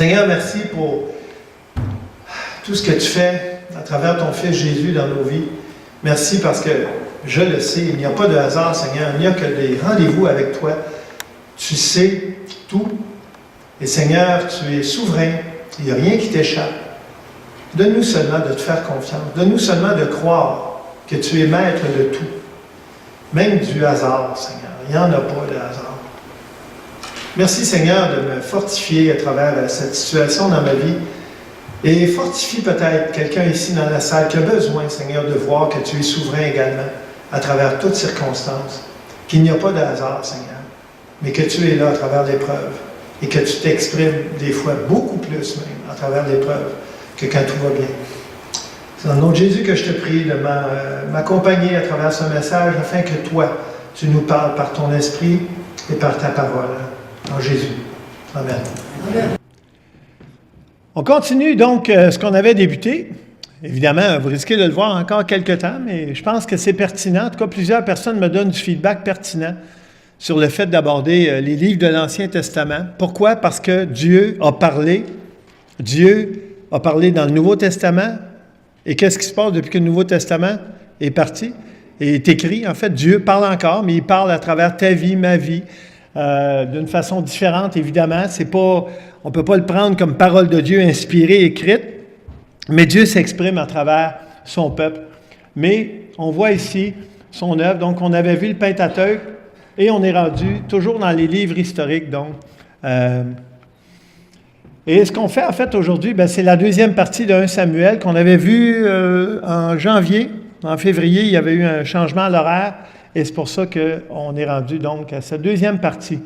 Seigneur, merci pour tout ce que tu fais à travers ton Fils Jésus dans nos vies. Merci parce que je le sais, il n'y a pas de hasard, Seigneur, il n'y a que des rendez-vous avec toi. Tu sais tout. Et Seigneur, tu es souverain. Il n'y a rien qui t'échappe. Donne-nous seulement de te faire confiance. Donne-nous seulement de croire que tu es maître de tout. Même du hasard, Seigneur. Il n'y en a pas de hasard. Merci, Seigneur, de me fortifier à travers cette situation dans ma vie. Et fortifie peut-être quelqu'un ici dans la salle qui a besoin, Seigneur, de voir que tu es souverain également à travers toutes circonstances. Qu'il n'y a pas de hasard, Seigneur, mais que tu es là à travers l'épreuve. Et que tu t'exprimes des fois beaucoup plus même à travers l'épreuve que quand tout va bien. C'est dans le nom de Jésus que je te prie de m'accompagner à travers ce message afin que toi, tu nous parles par ton esprit et par ta parole. En Jésus. Amen. Amen. On continue donc ce qu'on avait débuté. Évidemment, vous risquez de le voir encore quelques temps, mais je pense que c'est pertinent. En tout cas, plusieurs personnes me donnent du feedback pertinent sur le fait d'aborder les livres de l'Ancien Testament. Pourquoi? Parce que Dieu a parlé. Dieu a parlé dans le Nouveau Testament. Et qu'est-ce qui se passe depuis que le Nouveau Testament est parti et est écrit? En fait, Dieu parle encore, mais il parle à travers ta vie, ma vie, d'une façon différente, évidemment. On ne peut pas le prendre comme parole de Dieu inspirée, écrite, mais Dieu s'exprime à travers son peuple. Mais on voit ici son œuvre. Donc, on avait vu le Pentateuque et on est rendu toujours dans les livres historiques. Donc, et ce qu'on fait en fait aujourd'hui, c'est la deuxième partie de 1 Samuel qu'on avait vu en janvier. En février, il y avait eu un changement à l'horaire et c'est pour ça qu'on est rendu donc à cette deuxième partie.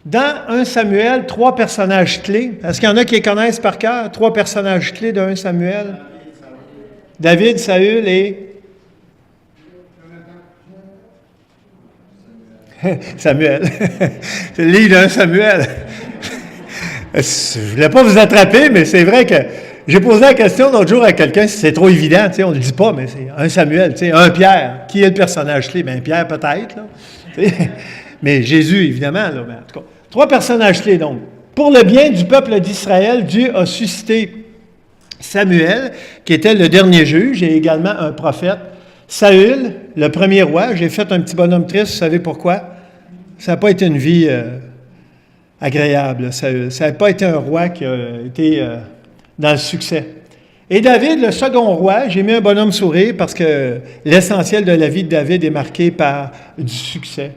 Dans 1 Samuel, 3 personnages clés. Est-ce qu'il y en a qui les connaissent par cœur? 3 personnages clés de 1 Samuel. David, Saül et... Samuel. C'est le livre de 1 Samuel. Je ne voulais pas vous attraper, mais c'est vrai que j'ai posé la question l'autre jour à quelqu'un, si c'est trop évident, on ne le dit pas, mais c'est 1 Samuel, 1 Pierre. Qui est le personnage clé? Bien, Pierre peut-être, là. Mais Jésus, évidemment, là, mais en tout cas. 3 personnages clés, donc. Pour le bien du peuple d'Israël, Dieu a suscité Samuel, qui était le dernier juge, et également un prophète. Saül, le premier roi. J'ai fait un petit bonhomme triste, vous savez pourquoi? Ça n'a pas été une vie agréable, Saül. Ça n'a pas été un roi qui a été dans le succès. Et David, le second roi, j'ai mis un bonhomme sourire parce que l'essentiel de la vie de David est marqué par du succès.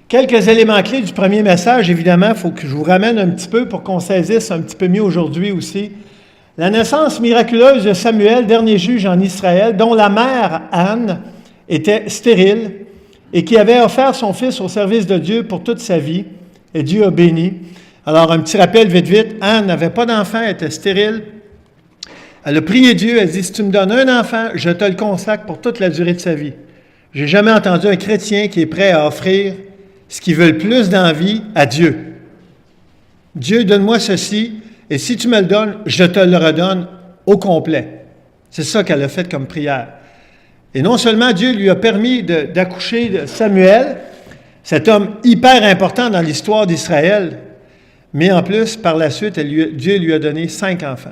Quelques éléments clés du premier message, évidemment, il faut que je vous ramène un petit peu pour qu'on saisisse un petit peu mieux aujourd'hui aussi. La naissance miraculeuse de Samuel, dernier juge en Israël, dont la mère, Anne, était stérile et qui avait offert son fils au service de Dieu pour toute sa vie. Et Dieu a béni. Alors, un petit rappel vite. Anne n'avait pas d'enfant, elle était stérile. Elle a prié Dieu, elle dit, si tu me donnes un enfant, je te le consacre pour toute la durée de sa vie. Je n'ai jamais entendu un chrétien qui est prêt à offrir ce qu'il veut le plus d'envie à Dieu. Dieu, donne-moi ceci, et si tu me le donnes, je te le redonne au complet. C'est ça qu'elle a fait comme prière. Et non seulement Dieu lui a permis d'accoucher de Samuel, cet homme hyper important dans l'histoire d'Israël, mais en plus, par la suite, Dieu lui a donné 5 enfants.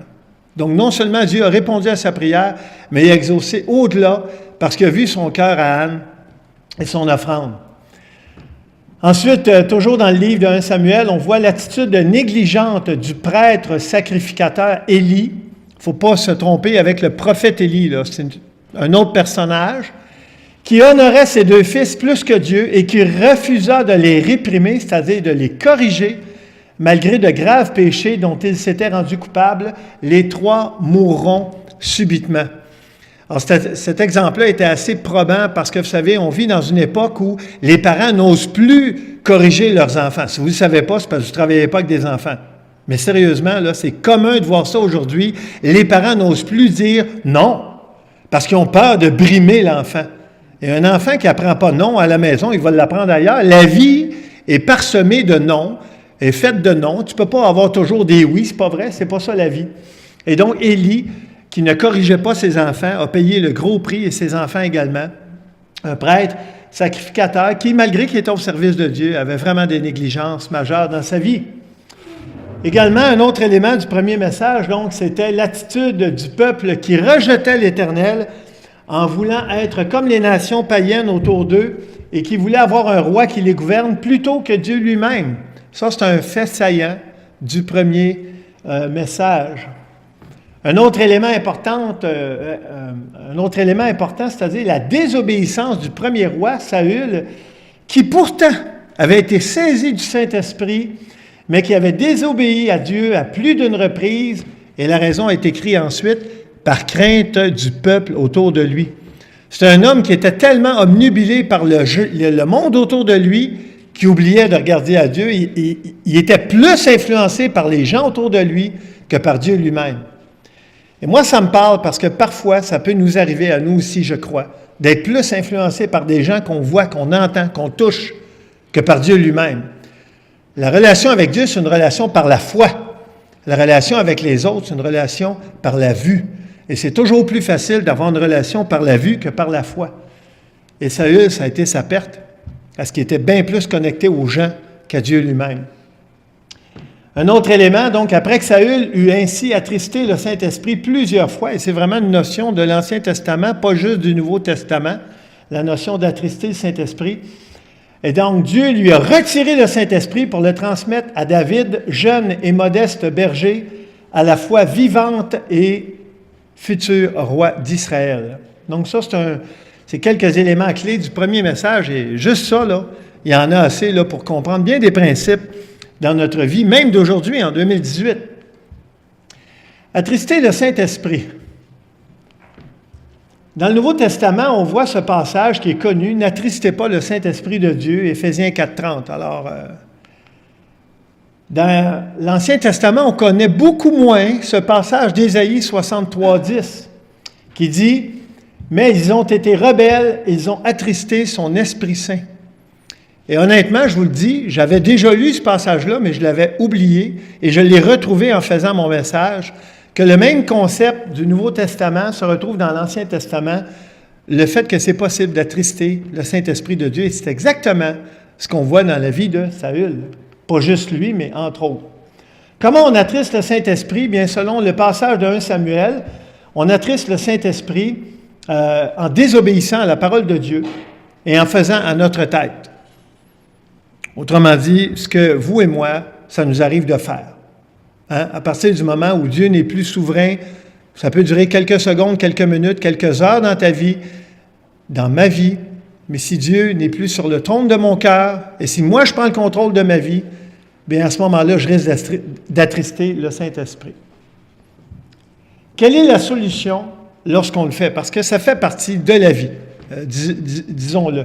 Donc, non seulement Dieu a répondu à sa prière, mais il a exaucé au-delà parce qu'il a vu son cœur à Anne et son offrande. Ensuite, toujours dans le livre de 1 Samuel, on voit l'attitude négligente du prêtre sacrificateur Élie. Il ne faut pas se tromper avec le prophète Élie, là. C'est un autre personnage qui honorait ses 2 fils plus que Dieu et qui refusa de les réprimer, c'est-à-dire de les corriger, malgré de graves péchés dont ils s'étaient rendus coupables. Les 3 mourront subitement. Alors, cet exemple-là était assez probant parce que, vous savez, on vit dans une époque où les parents n'osent plus corriger leurs enfants. Si vous ne le savez pas, c'est parce que vous ne travaillez pas avec des enfants. Mais sérieusement, là, c'est commun de voir ça aujourd'hui. Les parents n'osent plus dire non parce qu'ils ont peur de brimer l'enfant. Et un enfant qui n'apprend pas non à la maison, il va l'apprendre ailleurs. La vie est parsemée de non, est faite de non. Tu ne peux pas avoir toujours des oui, c'est pas vrai, c'est pas ça la vie. Et donc, Élie, qui ne corrigeait pas ses enfants, a payé le gros prix, et ses enfants également. Un prêtre sacrificateur qui, malgré qu'il était au service de Dieu, avait vraiment des négligences majeures dans sa vie. Également, un autre élément du premier message, donc, c'était l'attitude du peuple qui rejetait l'Éternel en voulant être comme les nations païennes autour d'eux et qui voulait avoir un roi qui les gouverne plutôt que Dieu lui-même. Ça, c'est un fait saillant du premier message. Un autre élément important, c'est-à-dire la désobéissance du premier roi, Saül, qui pourtant avait été saisi du Saint-Esprit, mais qui avait désobéi à Dieu à plus d'une reprise, et la raison est écrite ensuite, par crainte du peuple autour de lui. C'est un homme qui était tellement obnubilé par le monde autour de lui qu'il oubliait de regarder à Dieu. Il était plus influencé par les gens autour de lui que par Dieu lui-même. Et moi, ça me parle parce que parfois, ça peut nous arriver à nous aussi, je crois, d'être plus influencé par des gens qu'on voit, qu'on entend, qu'on touche, que par Dieu lui-même. La relation avec Dieu, c'est une relation par la foi. La relation avec les autres, c'est une relation par la vue. Et c'est toujours plus facile d'avoir une relation par la vue que par la foi. Et Saül, ça a été sa perte, parce qu'il était bien plus connecté aux gens qu'à Dieu lui-même. Un autre élément, donc, après que Saül eut ainsi attristé le Saint-Esprit plusieurs fois, et c'est vraiment une notion de l'Ancien Testament, pas juste du Nouveau Testament, la notion d'attrister le Saint-Esprit. Et donc, Dieu lui a retiré le Saint-Esprit pour le transmettre à David, jeune et modeste berger, à la fois vivante et futur roi d'Israël. Donc ça, c'est quelques éléments clés du premier message, et juste ça, là, il y en a assez là, pour comprendre bien des principes dans notre vie, même d'aujourd'hui, en 2018. Attrister le Saint-Esprit. Dans le Nouveau Testament, on voit ce passage qui est connu, « N'attristez pas le Saint-Esprit de Dieu », Éphésiens 4,30. Alors, dans l'Ancien Testament, on connaît beaucoup moins ce passage d'Ésaïe 63,10 qui dit « Mais ils ont été rebelles, ils ont attristé son Esprit Saint. » Et honnêtement, je vous le dis, j'avais déjà lu ce passage-là, mais je l'avais oublié et je l'ai retrouvé en faisant mon message, que le même concept du Nouveau Testament se retrouve dans l'Ancien Testament, le fait que c'est possible d'attrister le Saint-Esprit de Dieu, et c'est exactement ce qu'on voit dans la vie de Saül. Pas juste lui, mais entre autres. Comment on attriste le Saint-Esprit? Bien, selon le passage de 1 Samuel, on attriste le Saint-Esprit en désobéissant à la parole de Dieu et en faisant à notre tête. Autrement dit, ce que vous et moi, ça nous arrive de faire. Hein? À partir du moment où Dieu n'est plus souverain, ça peut durer quelques secondes, quelques minutes, quelques heures dans ta vie, dans ma vie, mais si Dieu n'est plus sur le trône de mon cœur, et si moi je prends le contrôle de ma vie, bien à ce moment-là, je risque d'attrister le Saint-Esprit. Quelle est la solution lorsqu'on le fait? Parce que ça fait partie de la vie, disons-le.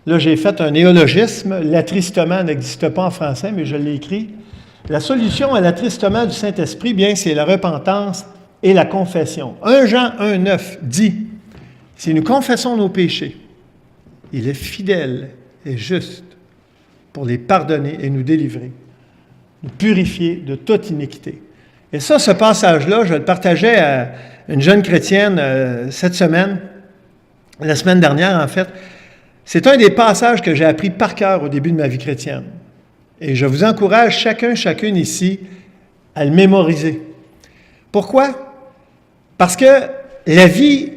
Là, j'ai fait un néologisme. L'attristement n'existe pas en français, mais je l'ai écrit. La solution à l'attristement du Saint-Esprit, bien, c'est la repentance et la confession. 1 Jean 1,9 dit « Si nous confessons nos péchés, il est fidèle et juste pour les pardonner et nous délivrer, nous purifier de toute iniquité. » Et ça, ce passage-là, je le partageais à une jeune chrétienne cette semaine, la semaine dernière en fait. C'est un des passages que j'ai appris par cœur au début de ma vie chrétienne. Et je vous encourage chacune ici à le mémoriser. Pourquoi? Parce que la vie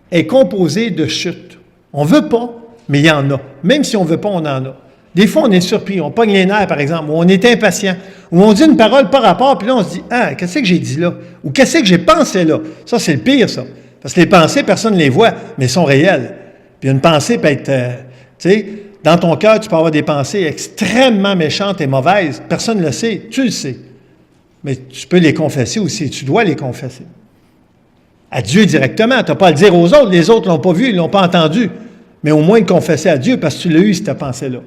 est composée de chutes. On ne veut pas, mais il y en a. Même si on ne veut pas, on en a. Des fois, on est surpris. On pogne les nerfs, par exemple, ou on est impatient, ou on dit une parole par rapport, puis là, on se dit « Ah, qu'est-ce que j'ai dit là? » Ou « Qu'est-ce que j'ai pensé là? » Ça, c'est le pire, ça. Parce que les pensées, personne ne les voit, mais elles sont réelles. Puis une pensée peut être... tu sais, dans ton cœur, tu peux avoir des pensées extrêmement méchantes et mauvaises. Personne ne le sait. Tu le sais. Mais tu peux les confesser aussi. Tu dois les confesser. À Dieu directement. Tu n'as pas à le dire aux autres. Les autres ne l'ont pas vu, ils ne l'ont pas entendu. Mais au moins le confesser à Dieu parce que tu l'as eu, cette pensée-là.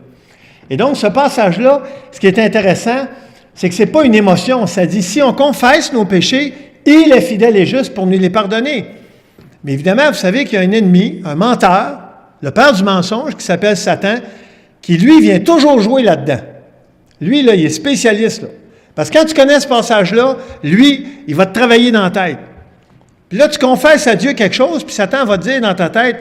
Et donc, ce passage-là, ce qui est intéressant, c'est que ce n'est pas une émotion. Ça dit, si on confesse nos péchés, il est fidèle et juste pour nous les pardonner. Mais évidemment, vous savez qu'il y a un ennemi, un menteur, le père du mensonge, qui s'appelle Satan, qui, lui, vient toujours jouer là-dedans. Lui, là, il est spécialiste, là. Parce que quand tu connais ce passage-là, lui, il va te travailler dans la tête. Puis là, tu confesses à Dieu quelque chose, puis Satan va te dire dans ta tête,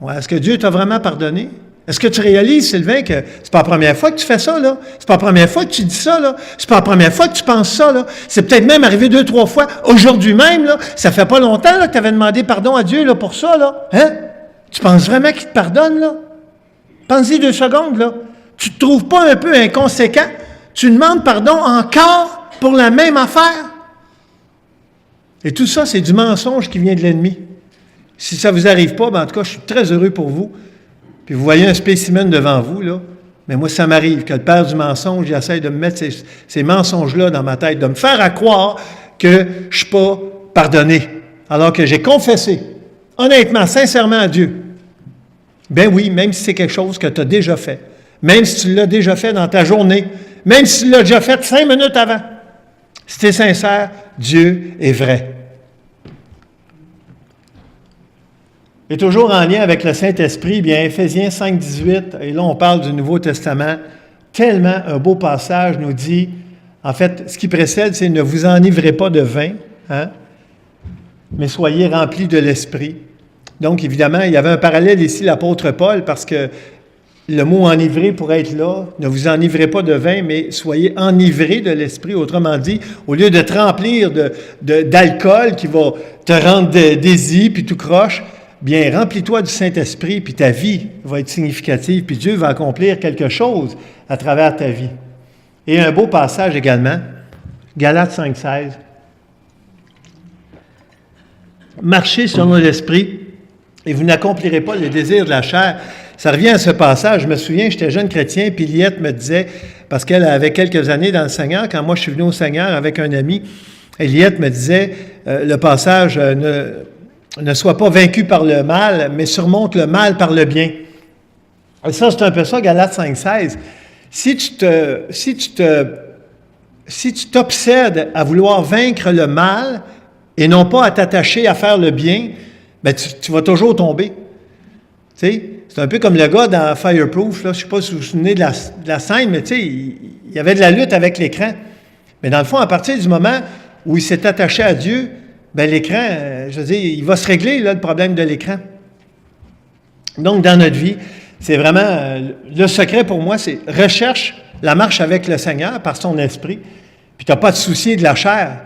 ouais, est-ce que Dieu t'a vraiment pardonné? Est-ce que tu réalises, Sylvain, que c'est pas la première fois que tu fais ça, là? C'est pas la première fois que tu dis ça, là? C'est pas la première fois que tu penses ça, là? C'est peut-être même arrivé 2, 3 fois. Aujourd'hui même, là, ça fait pas longtemps, là, que tu avais demandé pardon à Dieu, là, pour ça, là. Hein? Tu penses vraiment qu'il te pardonne, là? Pense-y 2 secondes, là. Tu te trouves pas un peu inconséquent? Tu demandes pardon encore pour la même affaire? Et tout ça, c'est du mensonge qui vient de l'ennemi. Si ça vous arrive pas, ben en tout cas, je suis très heureux pour vous. Puis vous voyez un spécimen devant vous, là. Mais moi, ça m'arrive que le père du mensonge, il essaie de me mettre ces mensonges-là dans ma tête, de me faire à croire que je ne suis pas pardonné, alors que j'ai confessé, honnêtement, sincèrement à Dieu. Ben oui, même si c'est quelque chose que tu as déjà fait, même si tu l'as déjà fait dans ta journée, même si tu l'as déjà fait 5 minutes avant. Si tu es sincère, Dieu est vrai. Et toujours en lien avec le Saint-Esprit, bien Éphésiens 5, 18, et là on parle du Nouveau Testament, tellement un beau passage nous dit, en fait, ce qui précède, c'est « Ne vous enivrez pas de vin, hein, mais soyez remplis de l'Esprit ». Donc évidemment, il y avait un parallèle ici, l'apôtre Paul, parce que le mot « enivrer » pourrait être là, « Ne vous enivrez pas de vin, mais soyez enivrés de l'Esprit ». Autrement dit, au lieu de te remplir d'alcool qui va te rendre désir puis tout croche, bien, remplis-toi du Saint-Esprit, puis ta vie va être significative, puis Dieu va accomplir quelque chose à travers ta vie. Et un beau passage également, Galates 5, 16. Marchez selon l'Esprit, et vous n'accomplirez pas les désirs de la chair. Ça revient à ce passage. Je me souviens, j'étais jeune chrétien, puis Liette me disait, parce qu'elle avait quelques années dans le Seigneur, quand moi je suis venu au Seigneur avec un ami, et Liette me disait, le passage, ne sois pas vaincu par le mal, mais surmonte le mal par le bien. Et ça, c'est un peu ça, Galates 5, 16. Si tu t'obsèdes à vouloir vaincre le mal et non pas à t'attacher à faire le bien, bien, tu vas toujours tomber. Tu sais, c'est un peu comme le gars dans Fireproof, là, je ne sais pas si vous vous souvenez de la scène, mais tu sais, il y avait de la lutte avec l'écran. Mais dans le fond, à partir du moment où il s'est attaché à Dieu, bien, l'écran, je veux dire, il va se régler, là, le problème de l'écran. Donc, dans notre vie, c'est vraiment, le secret pour moi, c'est recherche la marche avec le Seigneur par son esprit, puis tu n'as pas de souci de la chair.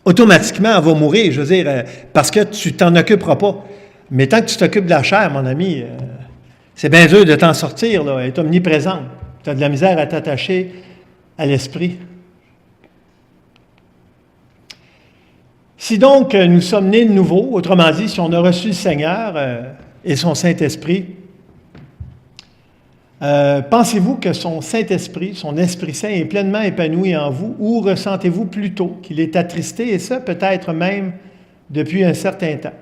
Automatiquement, elle va mourir, je veux dire, parce que tu t'en occuperas pas. Mais tant que tu t'occupes de la chair, mon ami, c'est bien dur de t'en sortir, là, elle est omniprésente. Tu as de la misère à t'attacher à l'esprit. Si donc nous sommes nés de nouveau, autrement dit, si on a reçu le Seigneur et son Saint-Esprit, pensez-vous que son Saint-Esprit, son Esprit Saint est pleinement épanoui en vous, ou ressentez-vous plutôt qu'il est attristé, et ça peut-être même depuis un certain temps?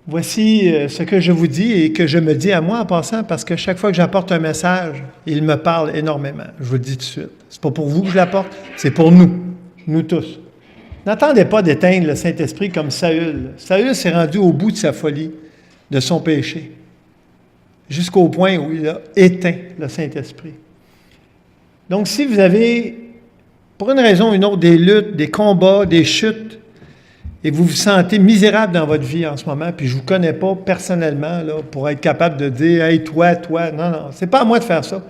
Voici ce que je vous dis et que je me dis à moi en passant, parce que chaque fois que j'apporte un message, il me parle énormément. Je vous le dis tout de suite. C'est pas pour vous que je l'apporte, c'est pour nous tous. N'attendez pas d'éteindre le Saint-Esprit comme Saül. Saül s'est rendu au bout de sa folie, de son péché, jusqu'au point où il a éteint le Saint-Esprit. Donc, si vous avez, pour une raison ou une autre, des luttes, des combats, des chutes, et vous vous sentez misérable dans votre vie en ce moment, puis je ne vous connais pas personnellement là, pour être capable de dire « Hey, toi, non, c'est pas à moi de faire ça.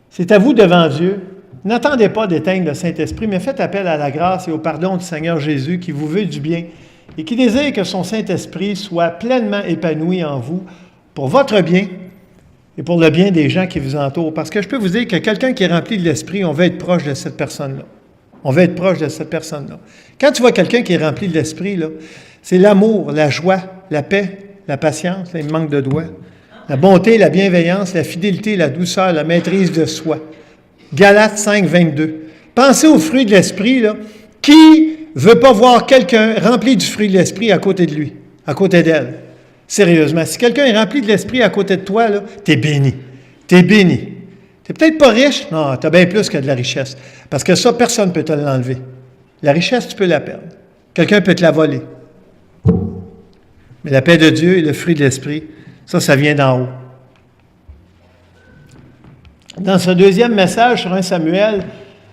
C'est à vous devant Dieu. N'attendez pas d'éteindre le Saint-Esprit, mais faites appel à la grâce et au pardon du Seigneur Jésus qui vous veut du bien et qui désire que son Saint-Esprit soit pleinement épanoui en vous pour votre bien et pour le bien des gens qui vous entourent. Parce que je peux vous dire que quelqu'un qui est rempli de l'Esprit, on veut être proche de cette personne-là. On veut être proche de cette personne-là. Quand tu vois quelqu'un qui est rempli de l'Esprit, là, c'est l'amour, la joie, la paix, la patience, là, il me manque de doigts, la bonté, la bienveillance, la fidélité, la douceur, la maîtrise de soi. Galates 5, 22. Pensez aux fruits de l'Esprit, là. Qui veut pas voir quelqu'un rempli du fruit de l'Esprit à côté de lui, à côté d'elle? Sérieusement, si quelqu'un est rempli de l'Esprit à côté de toi, là, t'es béni. T'es béni. T'es peut-être pas riche? Non, t'as bien plus que de la richesse. Parce que ça, personne ne peut te l'enlever. La richesse, tu peux la perdre. Quelqu'un peut te la voler. Mais la paix de Dieu et le fruit de l'Esprit, ça vient d'en haut. Dans ce deuxième message sur 1 Samuel,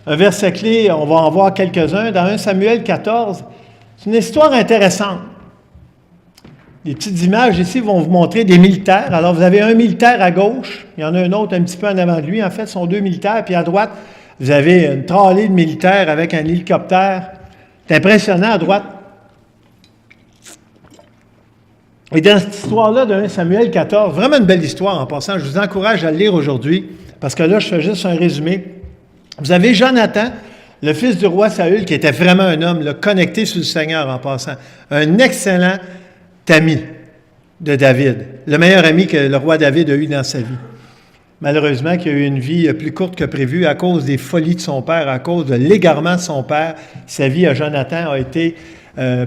un verset clé, on va en voir quelques-uns. Dans 1 Samuel 14, c'est une histoire intéressante. Les petites images ici vont vous montrer des militaires. Alors, vous avez un militaire à gauche, il y en a un autre un petit peu en avant de lui. En fait, ce sont deux militaires. Puis à droite, vous avez une tralée de militaires avec un hélicoptère. C'est impressionnant à droite. Et dans cette histoire-là de 1 Samuel 14, vraiment une belle histoire en passant, je vous encourage à le lire aujourd'hui, parce que là, je fais juste un résumé. Vous avez Jonathan, le fils du roi Saül, qui était vraiment un homme là, connecté sur le Seigneur en passant, un excellent ami de David, le meilleur ami que le roi David a eu dans sa vie. Malheureusement, qui a eu une vie plus courte que prévu à cause des folies de son père, à cause de l'égarement de son père. Sa vie à Jonathan a été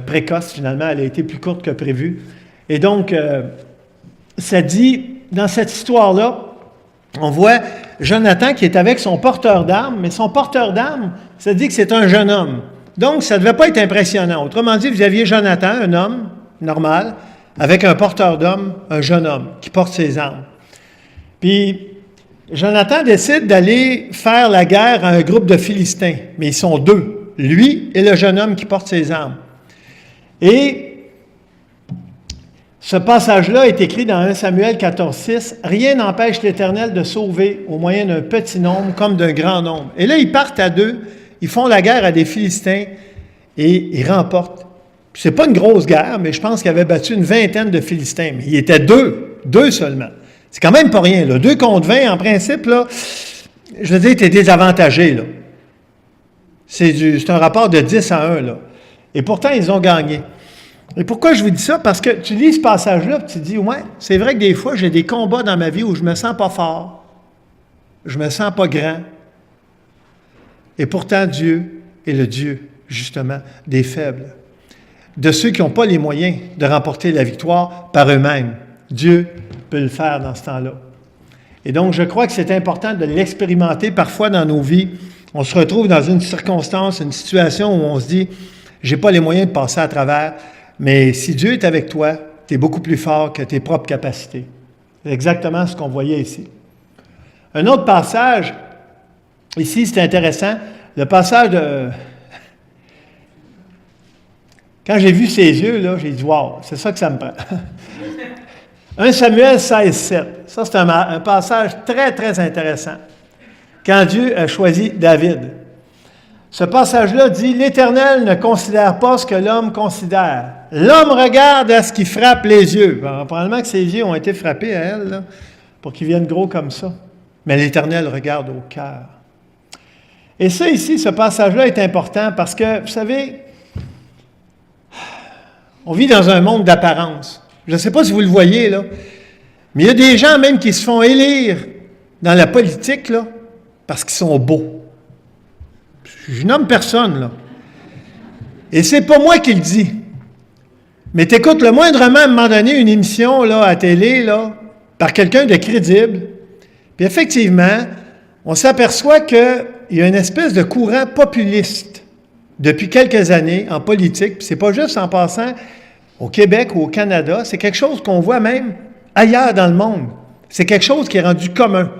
précoce, finalement, elle a été plus courte que prévu. Et donc, ça dit, dans cette histoire-là, on voit Jonathan qui est avec son porteur d'armes, mais son porteur d'armes, ça dit que c'est un jeune homme. Donc, ça ne devait pas être impressionnant. Autrement dit, vous aviez Jonathan, un homme normal, avec un porteur d'armes, un jeune homme qui porte ses armes. Puis, Jonathan décide d'aller faire la guerre à un groupe de Philistins, mais ils sont deux, lui et le jeune homme qui porte ses armes. Et ce passage-là est écrit dans 1 Samuel 14,6. « Rien n'empêche l'Éternel de sauver au moyen d'un petit nombre comme d'un grand nombre. » Et là, ils partent à deux, ils font la guerre à des Philistins et ils remportent. C'est pas une grosse guerre, mais je pense qu'ils avaient battu une vingtaine de Philistins. Mais ils étaient deux seulement. C'est quand même pas rien, là. 2 contre 20, en principe, là, je veux dire, tu es désavantagé, là. C'est un rapport de 10 à 1, là. Et pourtant, ils ont gagné. Et pourquoi je vous dis ça? Parce que tu lis ce passage-là et tu te dis, ouais, c'est vrai que des fois, j'ai des combats dans ma vie où je me sens pas fort, je me sens pas grand. Et pourtant, Dieu est le Dieu, justement, des faibles, de ceux qui n'ont pas les moyens de remporter la victoire par eux-mêmes. Dieu peut le faire dans ce temps-là. Et donc, je crois que c'est important de l'expérimenter parfois dans nos vies. On se retrouve dans une circonstance, une situation où on se dit, j'ai pas les moyens de passer à travers. Mais si Dieu est avec toi, tu es beaucoup plus fort que tes propres capacités. C'est exactement ce qu'on voyait ici. Un autre passage, ici, c'est intéressant, le passage de... Quand j'ai vu ses yeux, là, j'ai dit « Wow, c'est ça que ça me prend. » 1 Samuel 16,7. Ça, c'est un passage très, très intéressant. Quand Dieu a choisi David. Ce passage-là dit « L'Éternel ne considère pas ce que l'homme considère. L'homme regarde à ce qui frappe les yeux. » Probablement que ses yeux ont été frappés à elle, là, pour qu'ils viennent gros comme ça. Mais l'Éternel regarde au cœur. Et ça, ici, ce passage-là est important parce que, vous savez, on vit dans un monde d'apparence. Je ne sais pas si vous le voyez, là, mais il y a des gens même qui se font élire dans la politique, là, parce qu'ils sont beaux. Je nomme personne, là. Et c'est pas moi qui le dis. Mais t'écoutes le moindrement, à un moment donné, une émission, là, à télé, là, par quelqu'un de crédible. Puis effectivement, on s'aperçoit qu'il y a une espèce de courant populiste depuis quelques années en politique. Puis c'est pas juste en passant au Québec ou au Canada. C'est quelque chose qu'on voit même ailleurs dans le monde. C'est quelque chose qui est rendu commun.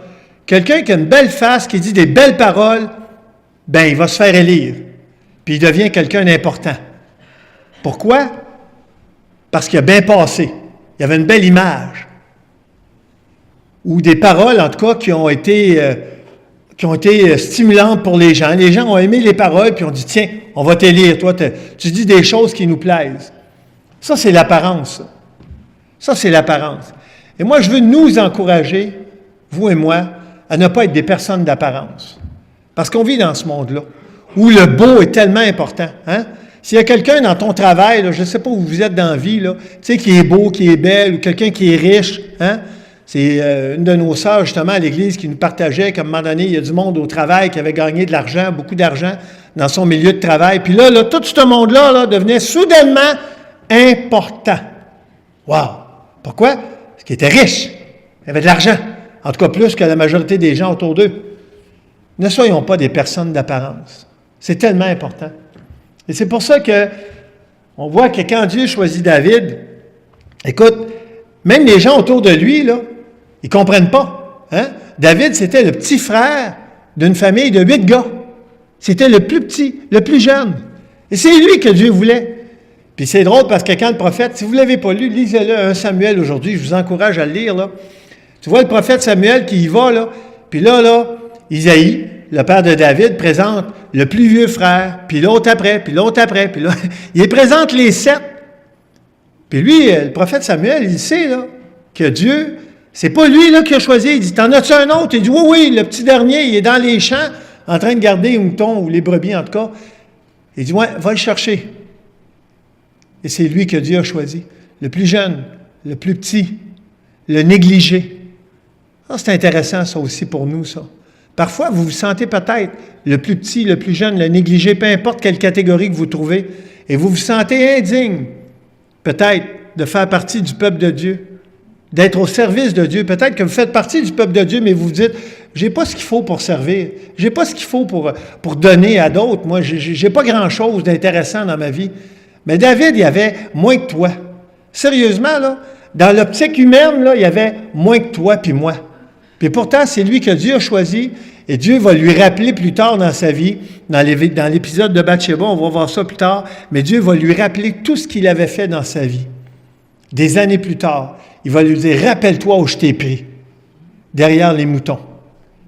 Quelqu'un qui a une belle face, qui dit des belles paroles, ben il va se faire élire. Puis il devient quelqu'un d'important. Pourquoi? Parce qu'il a bien passé. Il avait une belle image. Ou des paroles, en tout cas, qui ont été stimulantes pour les gens. Les gens ont aimé les paroles, puis ont dit, tiens, on va t'élire. Toi, tu dis des choses qui nous plaisent. Ça, c'est l'apparence. Ça, c'est l'apparence. Et moi, je veux nous encourager, vous et moi, à ne pas être des personnes d'apparence. Parce qu'on vit dans ce monde-là, où le beau est tellement important. Hein? S'il y a quelqu'un dans ton travail, là, je ne sais pas où vous êtes dans la vie, là, tu sais, qui est beau, qui est belle, ou quelqu'un qui est riche, hein? C'est une de nos sœurs, justement, à l'Église, qui nous partageait qu'à un moment donné, il y a du monde au travail qui avait gagné de l'argent, beaucoup d'argent, dans son milieu de travail. Puis là, tout ce monde-là là, devenait soudainement important. Wow! Pourquoi? Parce qu'il était riche. Il avait de l'argent. En tout cas, plus que la majorité des gens autour d'eux. Ne soyons pas des personnes d'apparence. C'est tellement important. Et c'est pour ça que on voit que quand Dieu choisit David, écoute, même les gens autour de lui, là, ils ne comprennent pas. Hein? David, c'était le petit frère d'une famille de 8 gars. C'était le plus petit, le plus jeune. Et c'est lui que Dieu voulait. Puis c'est drôle parce que quand le prophète, si vous ne l'avez pas lu, lisez-le, 1 Samuel aujourd'hui, je vous encourage à le lire, là. Tu vois le prophète Samuel qui y va, là, puis là, Isaïe, le père de David, présente le plus vieux frère, puis l'autre après, puis l'autre après, puis là, il présente les 7. Puis lui, le prophète Samuel, il sait, là, que Dieu, c'est pas lui, là, qui a choisi. Il dit, t'en as-tu un autre? Il dit, oui, le petit dernier, il est dans les champs, en train de garder les moutons, ou les brebis, en tout cas. Il dit, ouais, va le chercher. Et c'est lui que Dieu a choisi. Le plus jeune, le plus petit, le négligé. Ah, c'est intéressant, ça aussi, pour nous, ça. Parfois, vous vous sentez peut-être le plus petit, le plus jeune, le négligé, peu importe quelle catégorie que vous trouvez, et vous vous sentez indigne, peut-être, de faire partie du peuple de Dieu, d'être au service de Dieu. Peut-être que vous faites partie du peuple de Dieu, mais vous vous dites, j'ai pas ce qu'il faut pour servir, j'ai pas ce qu'il faut pour donner à d'autres. Moi, j'ai pas grand-chose d'intéressant dans ma vie. Mais David, il y avait moins que toi. Sérieusement, là, dans l'optique humaine, là, il y avait moins que toi puis moi. Puis pourtant, c'est lui que Dieu a choisi, et Dieu va lui rappeler plus tard dans sa vie, dans l'épisode de Bathsheba, on va voir ça plus tard, mais Dieu va lui rappeler tout ce qu'il avait fait dans sa vie. Des années plus tard, il va lui dire, rappelle-toi où je t'ai pris, derrière les moutons.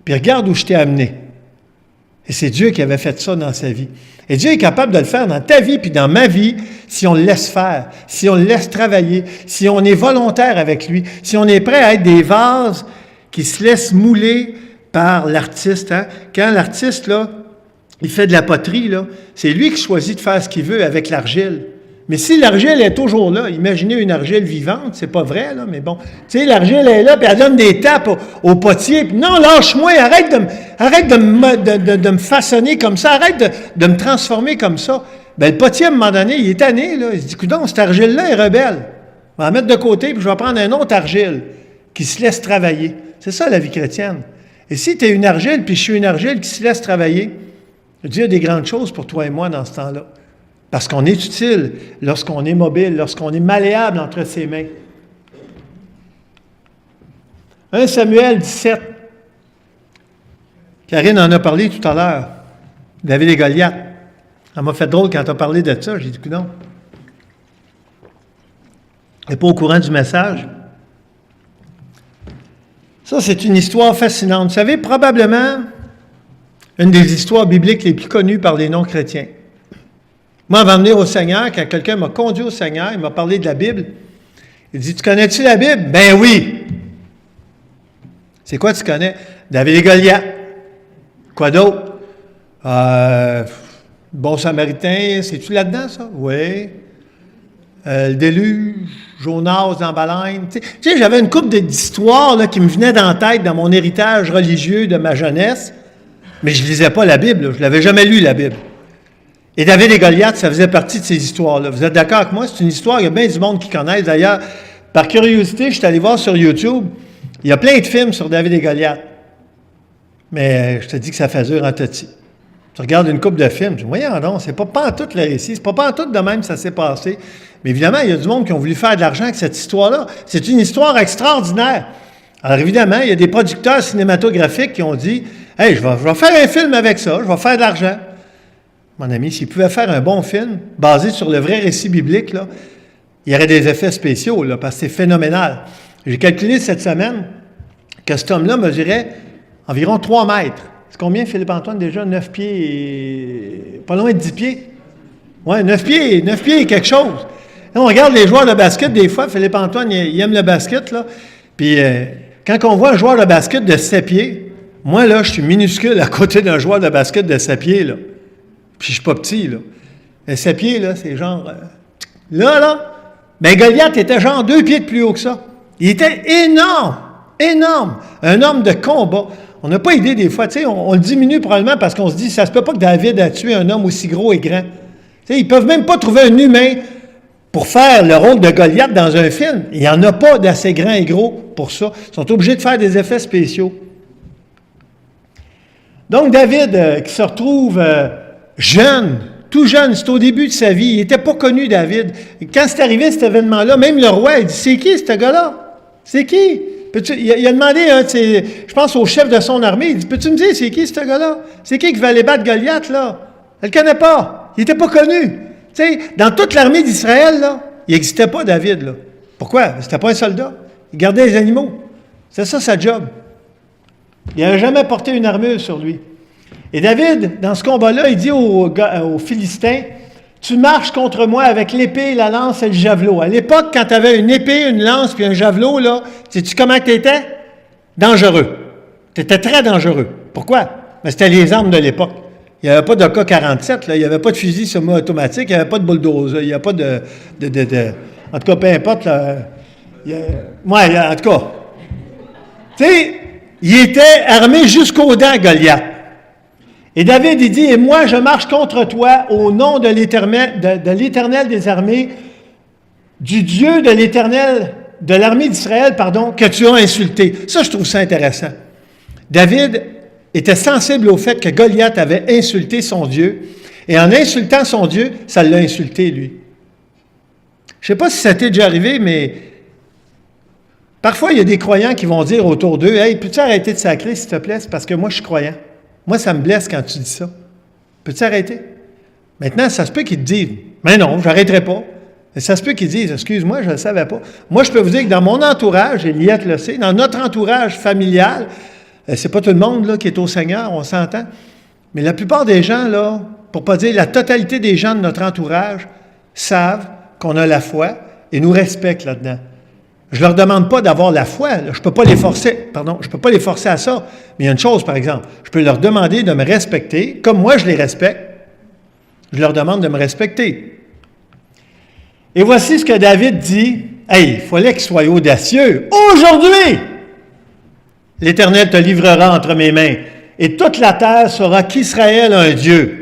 Puis regarde où je t'ai amené. Et c'est Dieu qui avait fait ça dans sa vie. Et Dieu est capable de le faire dans ta vie puis dans ma vie si on le laisse faire, si on le laisse travailler, si on est volontaire avec lui, si on est prêt à être des vases qui se laissent mouler par l'artiste. Hein? Quand l'artiste, là, il fait de la poterie, là, c'est lui qui choisit de faire ce qu'il veut avec l'argile. Mais si l'argile est toujours là, imaginez une argile vivante, c'est pas vrai, là, mais bon. Tu sais, l'argile est là, puis elle donne des tapes au potier. Puis non, lâche-moi, arrête de me façonner comme ça, arrête de me transformer comme ça. Bien, le potier, à un moment donné, il est tanné, là. Il se dit, coudonc, cette argile-là est rebelle. On va la mettre de côté, puis je vais prendre un autre argile qui se laisse travailler. C'est ça, la vie chrétienne. Et si tu es une argile, puis je suis une argile qui se laisse travailler, Dieu a des grandes choses pour toi et moi dans ce temps-là. Parce qu'on est utile lorsqu'on est mobile, lorsqu'on est malléable entre ses mains. 1 Samuel 17. Karine en a parlé tout à l'heure. David et Goliath. Elle m'a fait drôle quand tu as parlé de ça. J'ai dit que non. Elle n'est pas au courant du message. Ça, c'est une histoire fascinante. Vous savez, probablement, une des histoires bibliques les plus connues par les non-chrétiens. Moi, avant de venir au Seigneur, quand quelqu'un m'a conduit au Seigneur, il m'a parlé de la Bible. Il dit, tu connais-tu la Bible? Ben oui! C'est quoi tu connais? David et Goliath. Quoi d'autre? Bon Samaritain, c'est-tu là-dedans, ça? Oui. Le déluge, Jonas dans Baleine. Tu sais, j'avais une couple d'histoires là, qui me venaient dans la tête dans mon héritage religieux de ma jeunesse, mais je ne lisais pas la Bible. Là. Je ne l'avais jamais lu, la Bible. Et David et Goliath, ça faisait partie de ces histoires-là. Vous êtes d'accord avec moi? C'est une histoire, il y a bien du monde qui connaissent. D'ailleurs, par curiosité, je suis allé voir sur YouTube, il y a plein de films sur David et Goliath. Mais je te dis que ça fait dur en toti. Tu regardes une couple de films, tu dis, voyons donc, c'est pas en tout le récit, c'est pas en tout de même que ça s'est passé. Mais évidemment, il y a du monde qui ont voulu faire de l'argent avec cette histoire-là. C'est une histoire extraordinaire. Alors évidemment, il y a des producteurs cinématographiques qui ont dit, « Hey, je vais faire un film avec ça, je vais faire de l'argent. » Mon ami, s'ils pouvaient faire un bon film basé sur le vrai récit biblique, là, il y aurait des effets spéciaux, là, parce que c'est phénoménal. J'ai calculé cette semaine que cet homme-là mesurait environ 3 mètres. C'est combien, Philippe-Antoine, déjà? 9 pieds et... pas loin de 10 pieds? Oui, 9 pieds et quelque chose. Là, on regarde les joueurs de basket, des fois, Philippe-Antoine, il aime le basket, là. Puis, quand on voit un joueur de basket de 7 pieds, moi, là, je suis minuscule à côté d'un joueur de basket de 7 pieds, là. Puis, je suis pas petit, là. Et 7 pieds, là, c'est genre... Là, bien, Goliath était genre 2 pieds de plus haut que ça. Il était énorme, énorme. Un homme de combat. On n'a pas idée des fois, tu sais, on le diminue probablement parce qu'on se dit, ça se peut pas que David a tué un homme aussi gros et grand. Tu sais, ils peuvent même pas trouver un humain pour faire le rôle de Goliath dans un film. Il n'y en a pas d'assez grand et gros pour ça. Ils sont obligés de faire des effets spéciaux. Donc, David, qui se retrouve jeune, tout jeune, c'est au début de sa vie. Il n'était pas connu, David. Quand c'est arrivé cet événement-là, même le roi, il dit, c'est qui ce gars-là? C'est qui? Il a demandé, je pense au chef de son armée, il dit, peux-tu me dire c'est qui ce gars-là? C'est qui va aller battre Goliath, là? Elle ne le connaît pas. Il n'était pas connu. Tu sais, dans toute l'armée d'Israël, là, il n'existait pas David, là. Pourquoi? C'était pas un soldat. Il gardait les animaux. C'est ça sa job. Il n'avait jamais porté une armure sur lui. Et David, dans ce combat-là, il dit aux Philistins, « Tu marches contre moi avec l'épée, la lance et le javelot. » À l'époque, quand tu avais une épée, une lance puis un javelot, là, sais-tu comment tu étais? Dangereux. Tu étais très dangereux. Pourquoi? Mais c'était les armes de l'époque. Il n'y avait pas de AK-47, là. Il n'y avait pas de fusil semi-automatique, il n'y avait pas de bulldozer, il n'y a pas de... En tout cas, peu importe. Là, en tout cas. Tu sais, il était armé jusqu'aux dents, Goliath. Et David, il dit, « Et moi, je marche contre toi au nom de l'Éternel des armées, du Dieu de l'Éternel, de l'armée d'Israël, pardon, que tu as insulté. » Ça, je trouve ça intéressant. David était sensible au fait que Goliath avait insulté son Dieu, et en insultant son Dieu, ça l'a insulté, lui. Je ne sais pas si ça t'est déjà arrivé, mais parfois, il y a des croyants qui vont dire autour d'eux, « Hey, peux-tu arrêter de sacrer, s'il te plaît? C'est parce que moi, je suis croyant. » Moi, ça me blesse quand tu dis ça. Peux-tu arrêter? Maintenant, ça se peut qu'ils te disent, « Mais non, je n'arrêterai pas. » Et ça se peut qu'ils disent, « Excuse-moi, je ne le savais pas. » Moi, je peux vous dire que dans mon entourage, et Liette le sait, dans notre entourage familial, c'est pas tout le monde là, qui est au Seigneur, on s'entend, mais la plupart des gens, là, pour ne pas dire la totalité des gens de notre entourage, savent qu'on a la foi et nous respectent là-dedans. Je ne leur demande pas d'avoir la foi, là. Je ne peux pas les forcer à ça. Mais il y a une chose, par exemple, je peux leur demander de me respecter, comme moi je les respecte, je leur demande de me respecter. Et voici ce que David dit, « Hey, il fallait qu'il soit audacieux. Aujourd'hui, l'Éternel te livrera entre mes mains, et toute la terre saura qu'Israël a un Dieu. »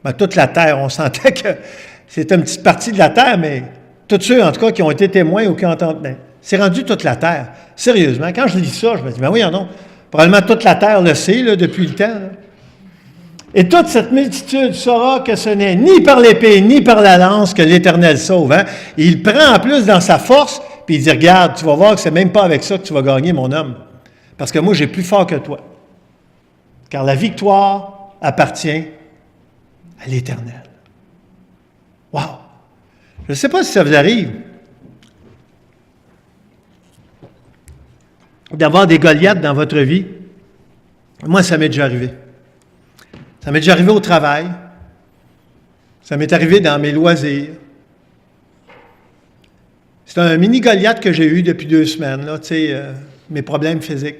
Ben, toute la terre, on sentait que c'était une petite partie de la terre, mais tous ceux, en tout cas, qui ont été témoins ou qui ont entendu, c'est rendu toute la terre. Sérieusement, quand je lis ça, je me dis, ben oui, non, probablement toute la terre le sait, là, depuis le temps. Là. Et toute cette multitude saura que ce n'est ni par l'épée, ni par la lance que l'Éternel sauve. Hein? Et il prend en plus dans sa force, puis il dit, regarde, tu vas voir que c'est même pas avec ça que tu vas gagner, mon homme. Parce que moi, j'ai plus fort que toi. Car la victoire appartient à l'Éternel. Wow! Je ne sais pas si ça vous arrive d'avoir des Goliaths dans votre vie. Moi, ça m'est déjà arrivé. Ça m'est déjà arrivé au travail. Ça m'est arrivé dans mes loisirs. C'est un mini Goliath que j'ai eu depuis 2 semaines, là, tu sais, mes problèmes physiques.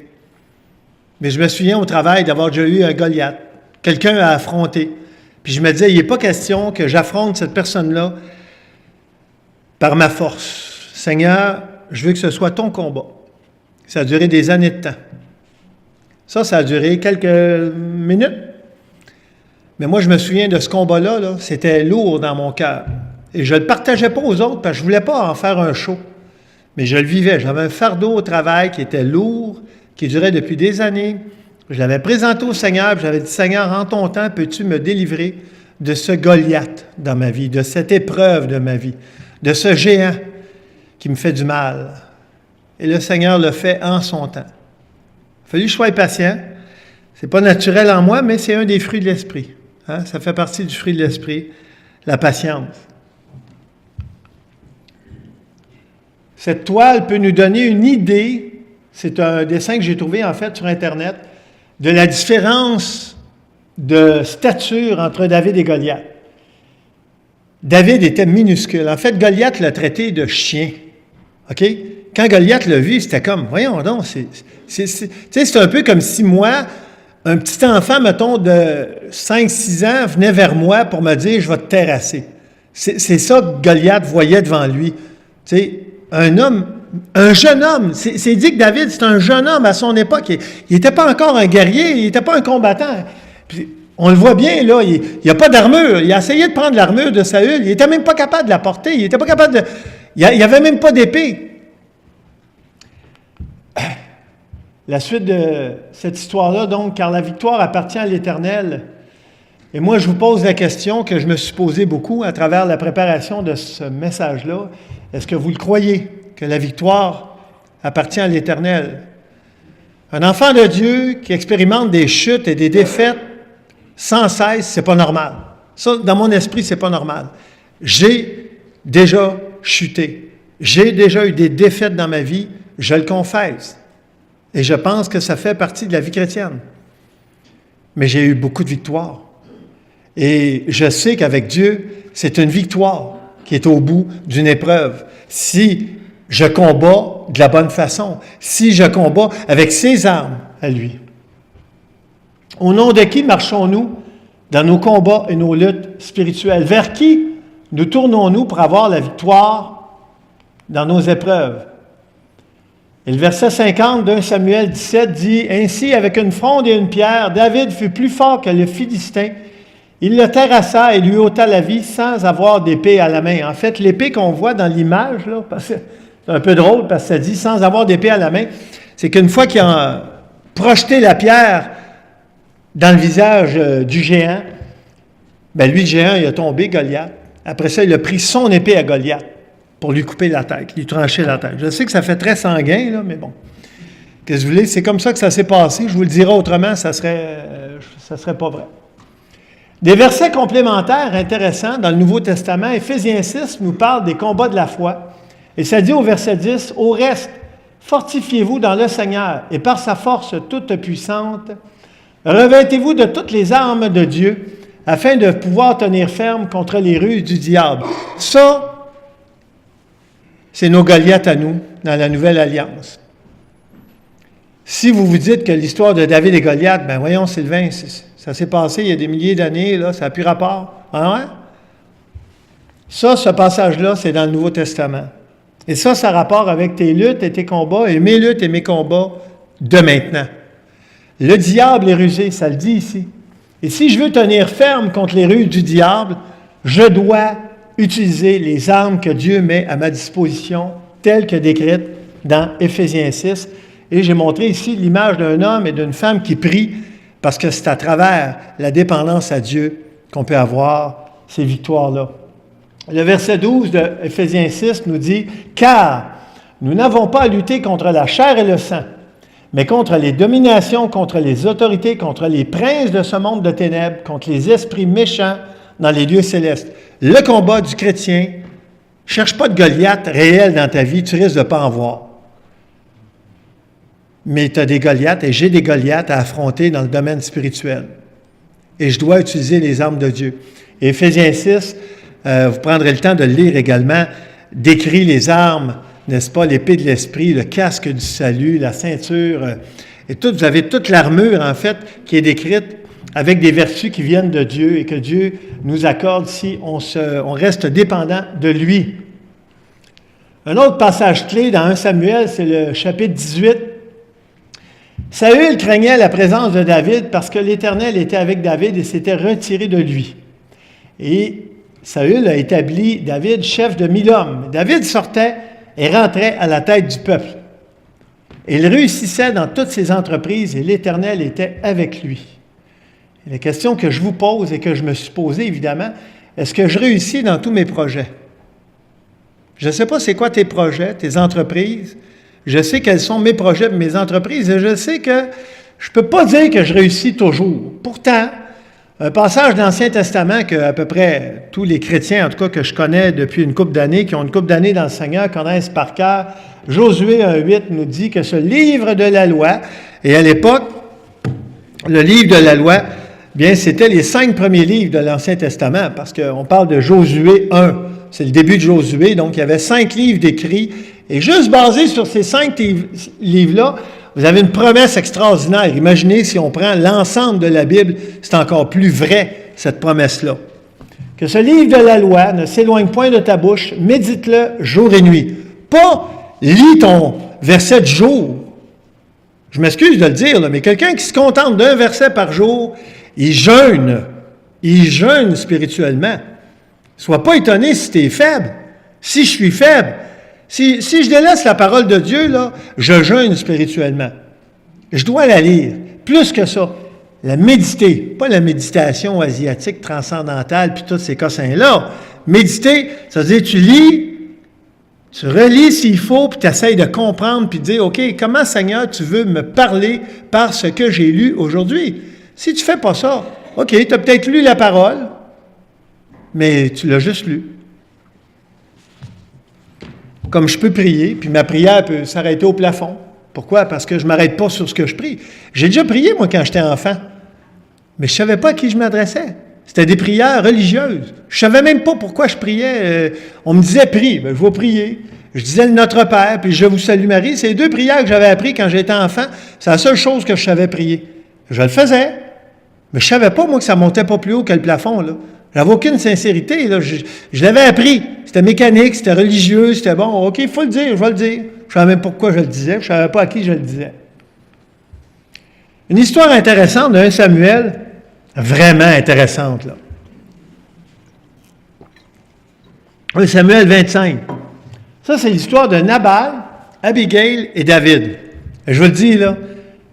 Mais je me souviens au travail d'avoir déjà eu un Goliath, quelqu'un à affronter. Puis je me disais, il n'est pas question que j'affronte cette personne-là par ma force. Seigneur, je veux que ce soit ton combat. Ça a duré des années de temps. Ça a duré quelques minutes. Mais moi, je me souviens de ce combat-là, là, c'était lourd dans mon cœur. Et je ne le partageais pas aux autres parce que je ne voulais pas en faire un show. Mais je le vivais. J'avais un fardeau au travail qui était lourd, qui durait depuis des années. Je l'avais présenté au Seigneur, j'avais dit, Seigneur, en ton temps, peux-tu me délivrer de ce Goliath dans ma vie, de cette épreuve de ma vie, de ce géant qui me fait du mal. Et le Seigneur le fait en son temps. Il a fallu que je sois patient. Ce n'est pas naturel en moi, mais c'est un des fruits de l'Esprit. Hein? Ça fait partie du fruit de l'Esprit, la patience. Cette toile peut nous donner une idée, c'est un dessin que j'ai trouvé en fait sur Internet, de la différence de stature entre David et Goliath. David était minuscule. En fait, Goliath l'a traité de chien. OK? Quand Goliath l'a vu, c'était comme, voyons donc, c'est un peu comme si moi, un petit enfant, mettons, de 5-6 ans, venait vers moi pour me dire, je vais te terrasser. C'est ça que Goliath voyait devant lui. Tu sais, un homme, un jeune homme. C'est dit que David, c'est un jeune homme à son époque. Il n'était pas encore un guerrier, il n'était pas un combattant. Puis, on le voit bien, là, il n'y a pas d'armure. Il a essayé de prendre l'armure de Saül. Il n'était même pas capable de la porter. Il n'était pas capable de... Il n'y avait même pas d'épée. La suite de cette histoire-là, donc, car la victoire appartient à l'Éternel. Et moi, je vous pose la question que je me suis posée beaucoup à travers la préparation de ce message-là. Est-ce que vous le croyez, que la victoire appartient à l'Éternel? Un enfant de Dieu qui expérimente des chutes et des défaites sans cesse, c'est pas normal. Ça, dans mon esprit, c'est pas normal. J'ai déjà chuté. J'ai déjà eu des défaites dans ma vie, je le confesse. Et je pense que ça fait partie de la vie chrétienne. Mais j'ai eu beaucoup de victoires. Et je sais qu'avec Dieu, c'est une victoire qui est au bout d'une épreuve. Si je combats de la bonne façon, si je combats avec ses armes à lui. Au nom de qui marchons-nous dans nos combats et nos luttes spirituelles? Vers qui nous tournons-nous pour avoir la victoire dans nos épreuves? Et le verset 50 d'un Samuel 17 dit « Ainsi, avec une fronde et une pierre, David fut plus fort que le Philistin. Il le terrassa et lui ôta la vie sans avoir d'épée à la main. » En fait, l'épée qu'on voit dans l'image, là, parce que c'est un peu drôle parce que ça dit « sans avoir d'épée à la main », c'est qu'une fois qu'il a projeté la pierre dans le visage du géant, bien lui, le géant, il a tombé, Goliath. Après ça, il a pris son épée à Goliath pour lui couper la tête, lui trancher la tête. Je sais que ça fait très sanguin, là, mais bon. Qu'est-ce que vous voulez? C'est comme ça que ça s'est passé. Je vous le dirai autrement, ça serait pas vrai. Des versets complémentaires intéressants dans le Nouveau Testament, Éphésiens 6 nous parle des combats de la foi. Et ça dit au verset 10, « Au reste, fortifiez-vous dans le Seigneur et par sa force toute puissante, revêtez-vous de toutes les armes de Dieu, afin de pouvoir tenir ferme contre les ruses du diable. » Ça, c'est nos Goliaths à nous, dans la Nouvelle Alliance. Si vous vous dites que l'histoire de David et Goliath, ben voyons Sylvain, ça s'est passé il y a des milliers d'années, là, ça n'a plus rapport. Ah ouais? Ça, ce passage-là, c'est dans le Nouveau Testament. Et ça a rapport avec tes luttes et tes combats, et mes luttes et mes combats de maintenant. Le diable est rusé, ça le dit ici. Et si je veux tenir ferme contre les ruses du diable, je dois utiliser les armes que Dieu met à ma disposition, telles que décrites dans Éphésiens 6. Et j'ai montré ici l'image d'un homme et d'une femme qui prient, parce que c'est à travers la dépendance à Dieu qu'on peut avoir ces victoires-là. Le verset 12 de Éphésiens 6 nous dit « Car nous n'avons pas à lutter contre la chair et le sang, mais contre les dominations, contre les autorités, contre les princes de ce monde de ténèbres, contre les esprits méchants dans les lieux célestes. » Le combat du chrétien, ne cherche pas de Goliath réel dans ta vie, tu risques de ne pas en voir. Mais tu as des Goliaths et j'ai des Goliaths à affronter dans le domaine spirituel. Et je dois utiliser les armes de Dieu. Et Éphésiens 6, vous prendrez le temps de le lire également, décrit les armes, n'est-ce pas, l'épée de l'esprit, le casque du salut, la ceinture, et tout, vous avez toute l'armure, en fait, qui est décrite avec des vertus qui viennent de Dieu et que Dieu nous accorde si on reste dépendant de lui. Un autre passage clé dans 1 Samuel, c'est le chapitre 18. Saül craignait la présence de David parce que l'Éternel était avec David et s'était retiré de lui. Et Saül a établi David chef de 1000 hommes. David sortait et rentrait à la tête du peuple. Et il réussissait dans toutes ses entreprises et l'Éternel était avec lui. Et la question que je vous pose et que je me suis posée, évidemment, est-ce que je réussis dans tous mes projets? Je ne sais pas c'est quoi tes projets, tes entreprises. Je sais quels sont mes projets, mes entreprises, et je sais que je ne peux pas dire que je réussis toujours. Pourtant, un passage de l'Ancien Testament que à peu près tous les chrétiens, en tout cas que je connais depuis une couple d'années, qui ont une couple d'années dans le Seigneur, connaissent par cœur, Josué 1,8 nous dit que ce livre de la loi, et à l'époque, le livre de la loi, bien, c'était les 5 premiers livres de l'Ancien Testament, parce qu'on parle de Josué 1. C'est le début de Josué, donc il y avait 5 livres décrits. Et juste basé sur ces 5 livres-là, vous avez une promesse extraordinaire. Imaginez si on prend l'ensemble de la Bible, c'est encore plus vrai, cette promesse-là. Que ce livre de la loi ne s'éloigne point de ta bouche, médite-le jour et nuit. Pas lis ton verset du jour. Je m'excuse de le dire, là, mais quelqu'un qui se contente d'un verset par jour, il jeûne spirituellement. Sois pas étonné si tu es faible. Si je suis faible, si je délaisse la parole de Dieu, là, je jeûne spirituellement. Je dois la lire. Plus que ça, la méditer. Pas la méditation asiatique, transcendantale, puis tous ces cossins-là. Méditer, ça veut dire tu lis, tu relis s'il faut, puis tu essaies de comprendre, puis de dire, OK, comment, Seigneur, tu veux me parler par ce que j'ai lu aujourd'hui? Si tu ne fais pas ça, OK, tu as peut-être lu la parole, mais tu l'as juste lu. Comme je peux prier, puis ma prière peut s'arrêter au plafond. Pourquoi? Parce que je ne m'arrête pas sur ce que je prie. J'ai déjà prié, moi, quand j'étais enfant. Mais je ne savais pas à qui je m'adressais. C'était des prières religieuses. Je ne savais même pas pourquoi je priais. On me disait « prie ». Bien, je vais prier. Je disais le Notre Père, puis je vous salue Marie. C'est les 2 prières que j'avais apprises quand j'étais enfant. C'est la seule chose que je savais prier. Je le faisais. Mais je ne savais pas, moi, que ça ne montait pas plus haut que le plafond, là. J'avais aucune sincérité, là. Je l'avais appris. C'était mécanique, c'était religieux, c'était bon. OK, il faut le dire, je vais le dire. Je ne savais même pas pourquoi je le disais. Je ne savais pas à qui je le disais. Une histoire intéressante de 1 Samuel, vraiment intéressante, là. 1 Samuel 25. Ça, c'est l'histoire de Nabal, Abigail et David. Et je vous le dis, là,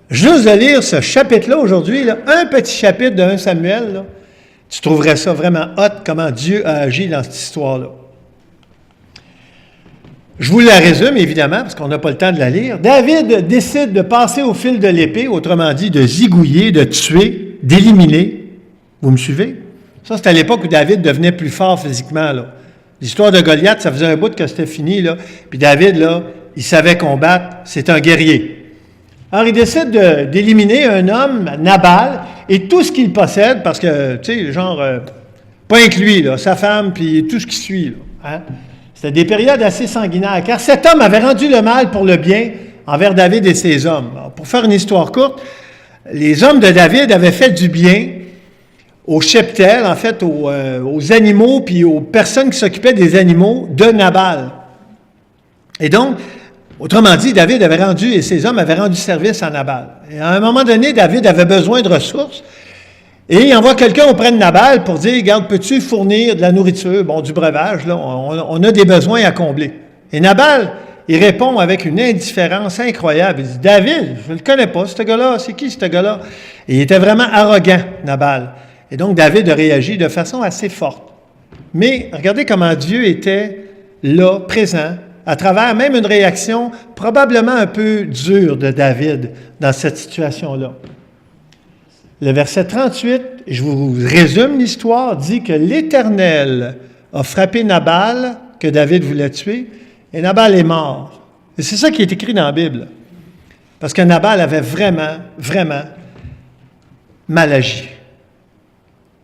juste de lire ce chapitre-là aujourd'hui, là, un petit chapitre de 1 Samuel, là, tu trouverais ça vraiment hot, comment Dieu a agi dans cette histoire-là. Je vous la résume, évidemment, parce qu'on n'a pas le temps de la lire. David décide de passer au fil de l'épée, autrement dit, de zigouiller, de tuer, d'éliminer. Vous me suivez? Ça, c'est à l'époque où David devenait plus fort physiquement, là. L'histoire de Goliath, ça faisait un bout que c'était fini, là. Puis David, là, il savait combattre, c'est un guerrier. Alors, il décide d'éliminer un homme, Nabal, et tout ce qu'il possède, parce que, tu sais, genre, pas inclus, là, sa femme, puis tout ce qui suit, là, hein? C'était des périodes assez sanguinaires, car cet homme avait rendu le mal pour le bien envers David et ses hommes. Alors, pour faire une histoire courte, les hommes de David avaient fait du bien aux cheptels, en fait, aux animaux, puis aux personnes qui s'occupaient des animaux de Nabal. Et donc, autrement dit, David avait rendu, et ses hommes avaient rendu service à Nabal. Et à un moment donné, David avait besoin de ressources, et il envoie quelqu'un auprès de Nabal pour dire, « Regarde, peux-tu fournir de la nourriture? Bon, du breuvage, là, on a des besoins à combler. » Et Nabal, il répond avec une indifférence incroyable. Il dit, « David, je ne le connais pas, ce gars-là, c'est qui ce gars-là? » Et il était vraiment arrogant, Nabal. Et donc, David a réagi de façon assez forte. Mais regardez comment Dieu était là, présent, à travers même une réaction probablement un peu dure de David dans cette situation-là. Le verset 38, je vous résume l'histoire, dit que l'Éternel a frappé Nabal, que David voulait tuer, et Nabal est mort. Et c'est ça qui est écrit dans la Bible. Parce que Nabal avait vraiment, vraiment mal agi.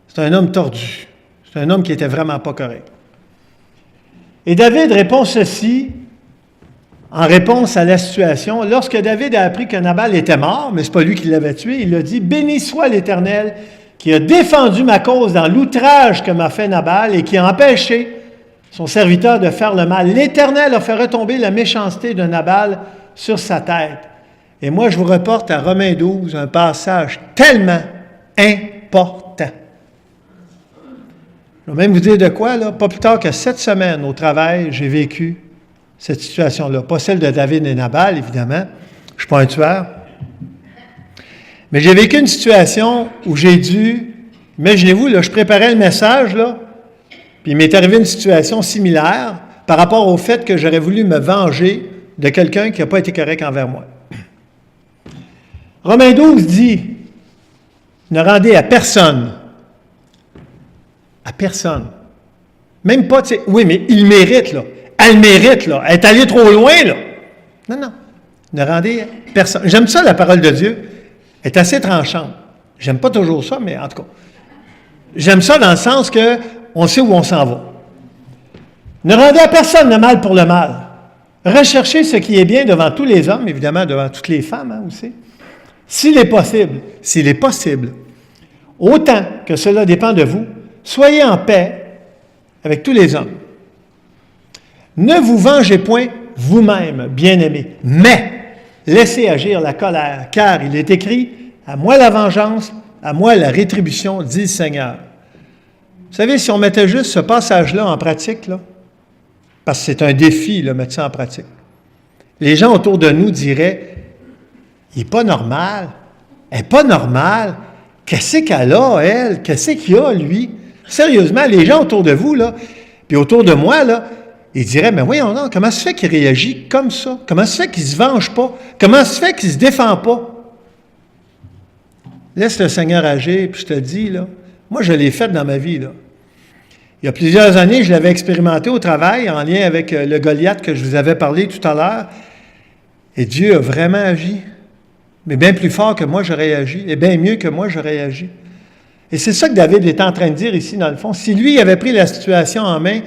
C'est un homme tordu. C'est un homme qui n'était vraiment pas correct. Et David répond ceci en réponse à la situation. Lorsque David a appris que Nabal était mort, mais ce n'est pas lui qui l'avait tué, il a dit « Béni soit l'Éternel qui a défendu ma cause dans l'outrage que m'a fait Nabal et qui a empêché son serviteur de faire le mal. L'Éternel a fait retomber la méchanceté de Nabal sur sa tête. » Et moi, je vous reporte à Romains 12, un passage tellement important. Je vais même vous dire de quoi, là. Pas plus tard que 7 semaines au travail, j'ai vécu cette situation-là. Pas celle de David et Nabal, évidemment. Je ne suis pas un tueur. Mais j'ai vécu une situation où j'ai dû, imaginez-vous, là, je préparais le message, là, puis il m'est arrivé une situation similaire par rapport au fait que j'aurais voulu me venger de quelqu'un qui n'a pas été correct envers moi. Romains 12 dit, ne rendez à personne. À personne. Même pas, tu sais, oui, mais il mérite, là. Elle mérite, là. Elle est allée trop loin, là. Non, non. Ne rendez à personne. J'aime ça, la parole de Dieu. Elle est assez tranchante. J'aime pas toujours ça, mais en tout cas. J'aime ça dans le sens que on sait où on s'en va. Ne rendez à personne le mal pour le mal. Recherchez ce qui est bien devant tous les hommes, évidemment, devant toutes les femmes, hein, aussi. S'il est possible, autant que cela dépend de vous, soyez en paix avec tous les hommes. Ne vous vengez point vous-même, bien-aimés, mais laissez agir la colère, car il est écrit, « À moi la vengeance, à moi la rétribution, dit le Seigneur. » Vous savez, si on mettait juste ce passage-là en pratique, là, parce que c'est un défi, là, mettre ça en pratique, les gens autour de nous diraient, « Il n'est pas normal, elle n'est pas normale, qu'est-ce qu'elle a, elle, qu'est-ce qu'il a, lui? » Sérieusement, les gens autour de vous, là, puis autour de moi, là, ils diraient, « Mais voyons donc, comment se fait qu'il réagit comme ça? Comment se fait qu'il ne se venge pas? Comment se fait qu'il ne se défend pas? » Laisse le Seigneur agir, puis je te dis, là, moi, je l'ai fait dans ma vie, là. Il y a plusieurs années, je l'avais expérimenté au travail en lien avec le Goliath que je vous avais parlé tout à l'heure. Et Dieu a vraiment agi. Mais bien plus fort que moi, j'aurais agi. Et bien mieux que moi, j'aurais agi. Et c'est ça que David est en train de dire ici, dans le fond. Si lui avait pris la situation en main,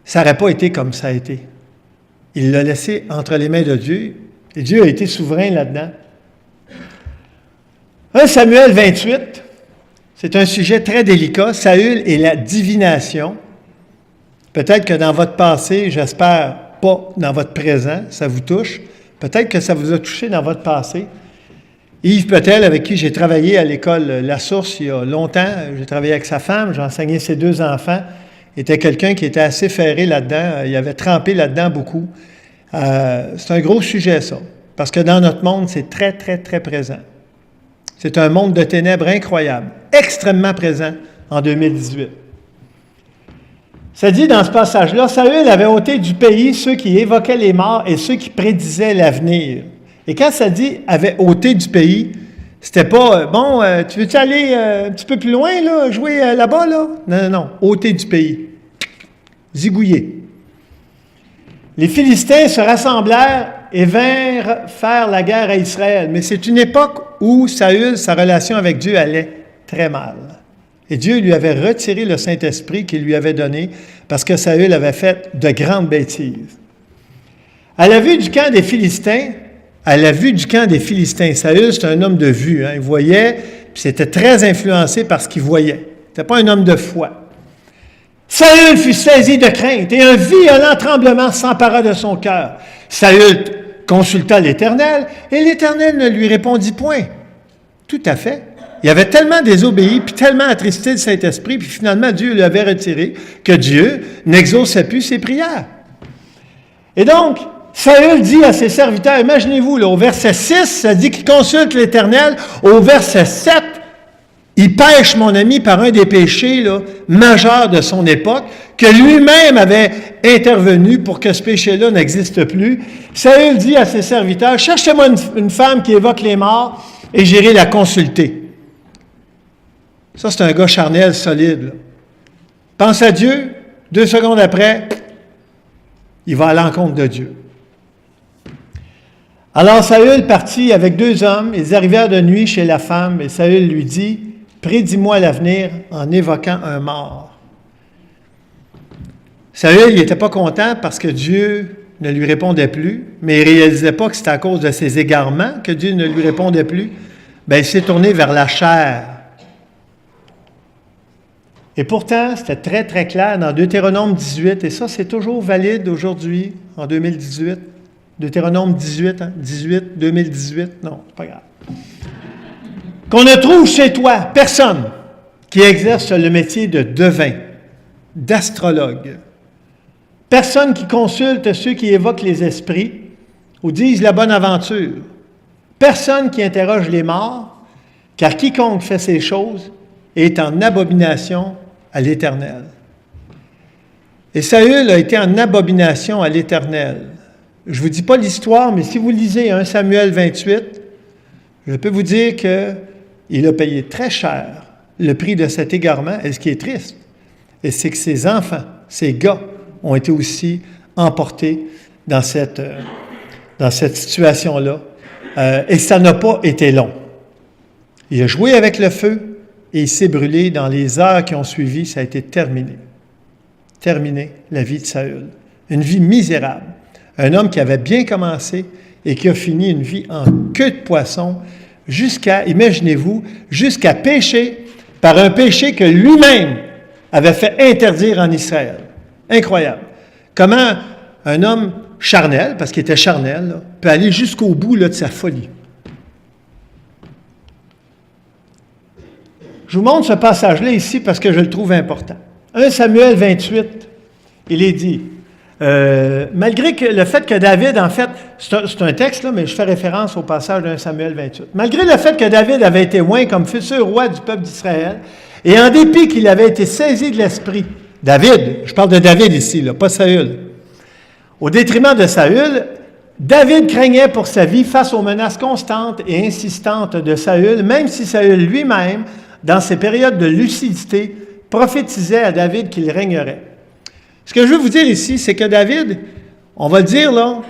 ça n'aurait pas été comme ça a été. Il l'a laissé entre les mains de Dieu. Et Dieu a été souverain là-dedans. 1 Samuel 28, c'est un sujet très délicat. Saül et la divination. Peut-être que dans votre passé, j'espère pas dans votre présent, ça vous touche. Peut-être que ça vous a touché dans votre passé. Yves Petel, avec qui j'ai travaillé à l'école La Source il y a longtemps, j'ai travaillé avec sa femme, j'ai enseigné ses 2 enfants, était quelqu'un qui était assez ferré là-dedans, il avait trempé là-dedans beaucoup. C'est un gros sujet, ça, parce que dans notre monde, c'est très, très, très présent. C'est un monde de ténèbres incroyable, extrêmement présent en 2018. Ça dit dans ce passage-là, Saül avait ôté du pays ceux qui évoquaient les morts et ceux qui prédisaient l'avenir. Et quand ça dit « avait ôté du pays », c'était pas « bon, tu veux-tu aller un petit peu plus loin, là, jouer là-bas, là? » Non, ôter du pays. Zigouiller. Les Philistins se rassemblèrent et vinrent faire la guerre à Israël. Mais c'est une époque où Saül, sa relation avec Dieu allait très mal. Et Dieu lui avait retiré le Saint-Esprit qu'il lui avait donné parce que Saül avait fait de grandes bêtises. À la vue du camp des Philistins, Saül, c'est un homme de vue. Il voyait, puis c'était très influencé par ce qu'il voyait. Ce n'était pas un homme de foi. Saül fut saisi de crainte et un violent tremblement s'empara de son cœur. Saül consulta l'Éternel et l'Éternel ne lui répondit point. Tout à fait. Il avait tellement désobéi, puis tellement attristé le Saint-Esprit, puis finalement Dieu lui avait retiré, que Dieu n'exauçait plus ses prières. Et donc, Saül dit à ses serviteurs, imaginez-vous, là, au verset 6, ça dit qu'il consulte l'Éternel. Au verset 7, il pêche, mon ami, par un des péchés là, majeurs de son époque, que lui-même avait intervenu pour que ce péché-là n'existe plus. Saül dit à ses serviteurs, cherchez-moi une femme qui évoque les morts et j'irai la consulter. Ça, c'est un gars charnel, solide. Là. Pense à Dieu, 2 secondes après, il va à l'encontre de Dieu. Alors Saül partit avec 2 hommes, ils arrivèrent de nuit chez la femme, et Saül lui dit, « Prédis-moi l'avenir en évoquant un mort. » Saül, il n'était pas content parce que Dieu ne lui répondait plus, mais il ne réalisait pas que c'était à cause de ses égarements que Dieu ne lui répondait plus. Bien, il s'est tourné vers la chair. Et pourtant, c'était très, très clair dans Deutéronome 18, et ça, c'est toujours valide aujourd'hui, en 2018. Deutéronome 18, 2018, non, c'est pas grave. Qu'on ne trouve chez toi personne qui exerce le métier de devin, d'astrologue, personne qui consulte ceux qui évoquent les esprits ou disent la bonne aventure, personne qui interroge les morts, car quiconque fait ces choses est en abomination à l'Éternel. Et Saül a été en abomination à l'Éternel. Je ne vous dis pas l'histoire, mais si vous lisez 1 Samuel 28, je peux vous dire qu'il a payé très cher le prix de cet égarement. Et ce qui est triste, c'est que ses enfants, ses gars, ont été aussi emportés dans cette situation-là. Et ça n'a pas été long. Il a joué avec le feu et il s'est brûlé. Dans les heures qui ont suivi, ça a été terminé. Terminé, la vie de Saül. Une vie misérable. Un homme qui avait bien commencé et qui a fini une vie en queue de poisson jusqu'à, imaginez-vous, jusqu'à pécher par un péché que lui-même avait fait interdire en Israël. Incroyable. Comment un homme charnel, parce qu'il était charnel, là, peut aller jusqu'au bout là, de sa folie. Je vous montre ce passage-là ici parce que je le trouve important. 1 Samuel 28, il est dit, malgré que le fait que David, en fait, c'est un texte, là, mais je fais référence au passage de 1 Samuel 28. Malgré le fait que David avait été oint comme futur roi du peuple d'Israël, et en dépit qu'il avait été saisi de l'esprit, David, je parle de David ici, là, pas Saül, au détriment de Saül, David craignait pour sa vie face aux menaces constantes et insistantes de Saül, même si Saül lui-même, dans ses périodes de lucidité, prophétisait à David qu'il régnerait. Ce que je veux vous dire ici, c'est que David, on va le dire là,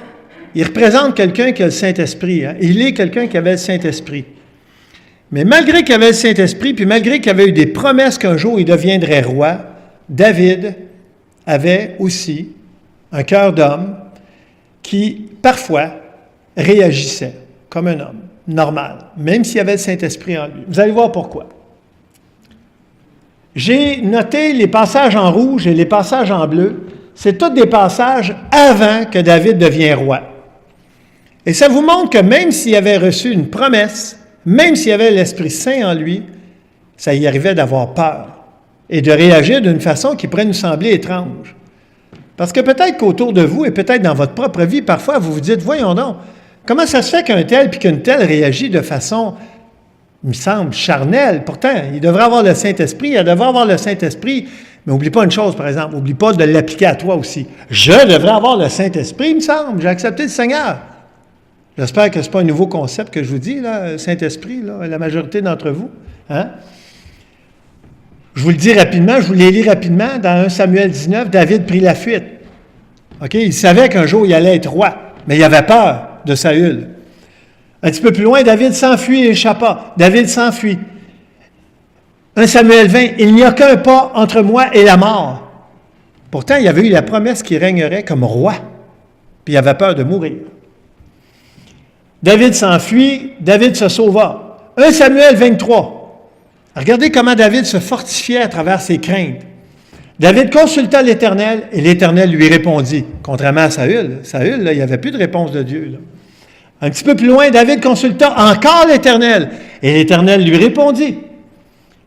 il représente quelqu'un qui a le Saint-Esprit. Hein? Il est quelqu'un qui avait le Saint-Esprit. Mais malgré qu'il avait le Saint-Esprit, puis malgré qu'il avait eu des promesses qu'un jour il deviendrait roi, David avait aussi un cœur d'homme qui, parfois, réagissait comme un homme normal, même s'il avait le Saint-Esprit en lui. Vous allez voir pourquoi. J'ai noté les passages en rouge et les passages en bleu. C'est tous des passages avant que David devienne roi. Et ça vous montre que même s'il avait reçu une promesse, même s'il avait l'Esprit Saint en lui, ça y arrivait d'avoir peur et de réagir d'une façon qui pourrait nous sembler étrange. Parce que peut-être qu'autour de vous et peut-être dans votre propre vie, parfois, vous vous dites, voyons donc, comment ça se fait qu'un tel puis qu'une telle réagit de façon, il me semble, charnelle? Pourtant, il devrait avoir le Saint-Esprit, il devrait avoir le Saint-Esprit, mais n'oublie pas une chose, par exemple, n'oublie pas de l'appliquer à toi aussi. Je devrais avoir le Saint-Esprit, il me semble, j'ai accepté le Seigneur. J'espère que ce n'est pas un nouveau concept que je vous dis, là, le Saint-Esprit, là, la majorité d'entre vous. Hein? Je vous le dis rapidement, je vous l'ai lu rapidement. Dans 1 Samuel 19, David prit la fuite. OK? Il savait qu'un jour, il allait être roi, mais il avait peur de Saül. Un petit peu plus loin, David s'enfuit et échappa. David s'enfuit. 1 Samuel 20, il n'y a qu'un pas entre moi et la mort. Pourtant, il avait eu la promesse qu'il régnerait comme roi, puis il avait peur de mourir. David s'enfuit, David se sauva. 1 Samuel 23. Regardez comment David se fortifiait à travers ses craintes. David consulta l'Éternel et l'Éternel lui répondit. Contrairement à Saül. Saül, là, il n'y avait plus de réponse de Dieu. Là. Un petit peu plus loin, David consulta encore l'Éternel et l'Éternel lui répondit.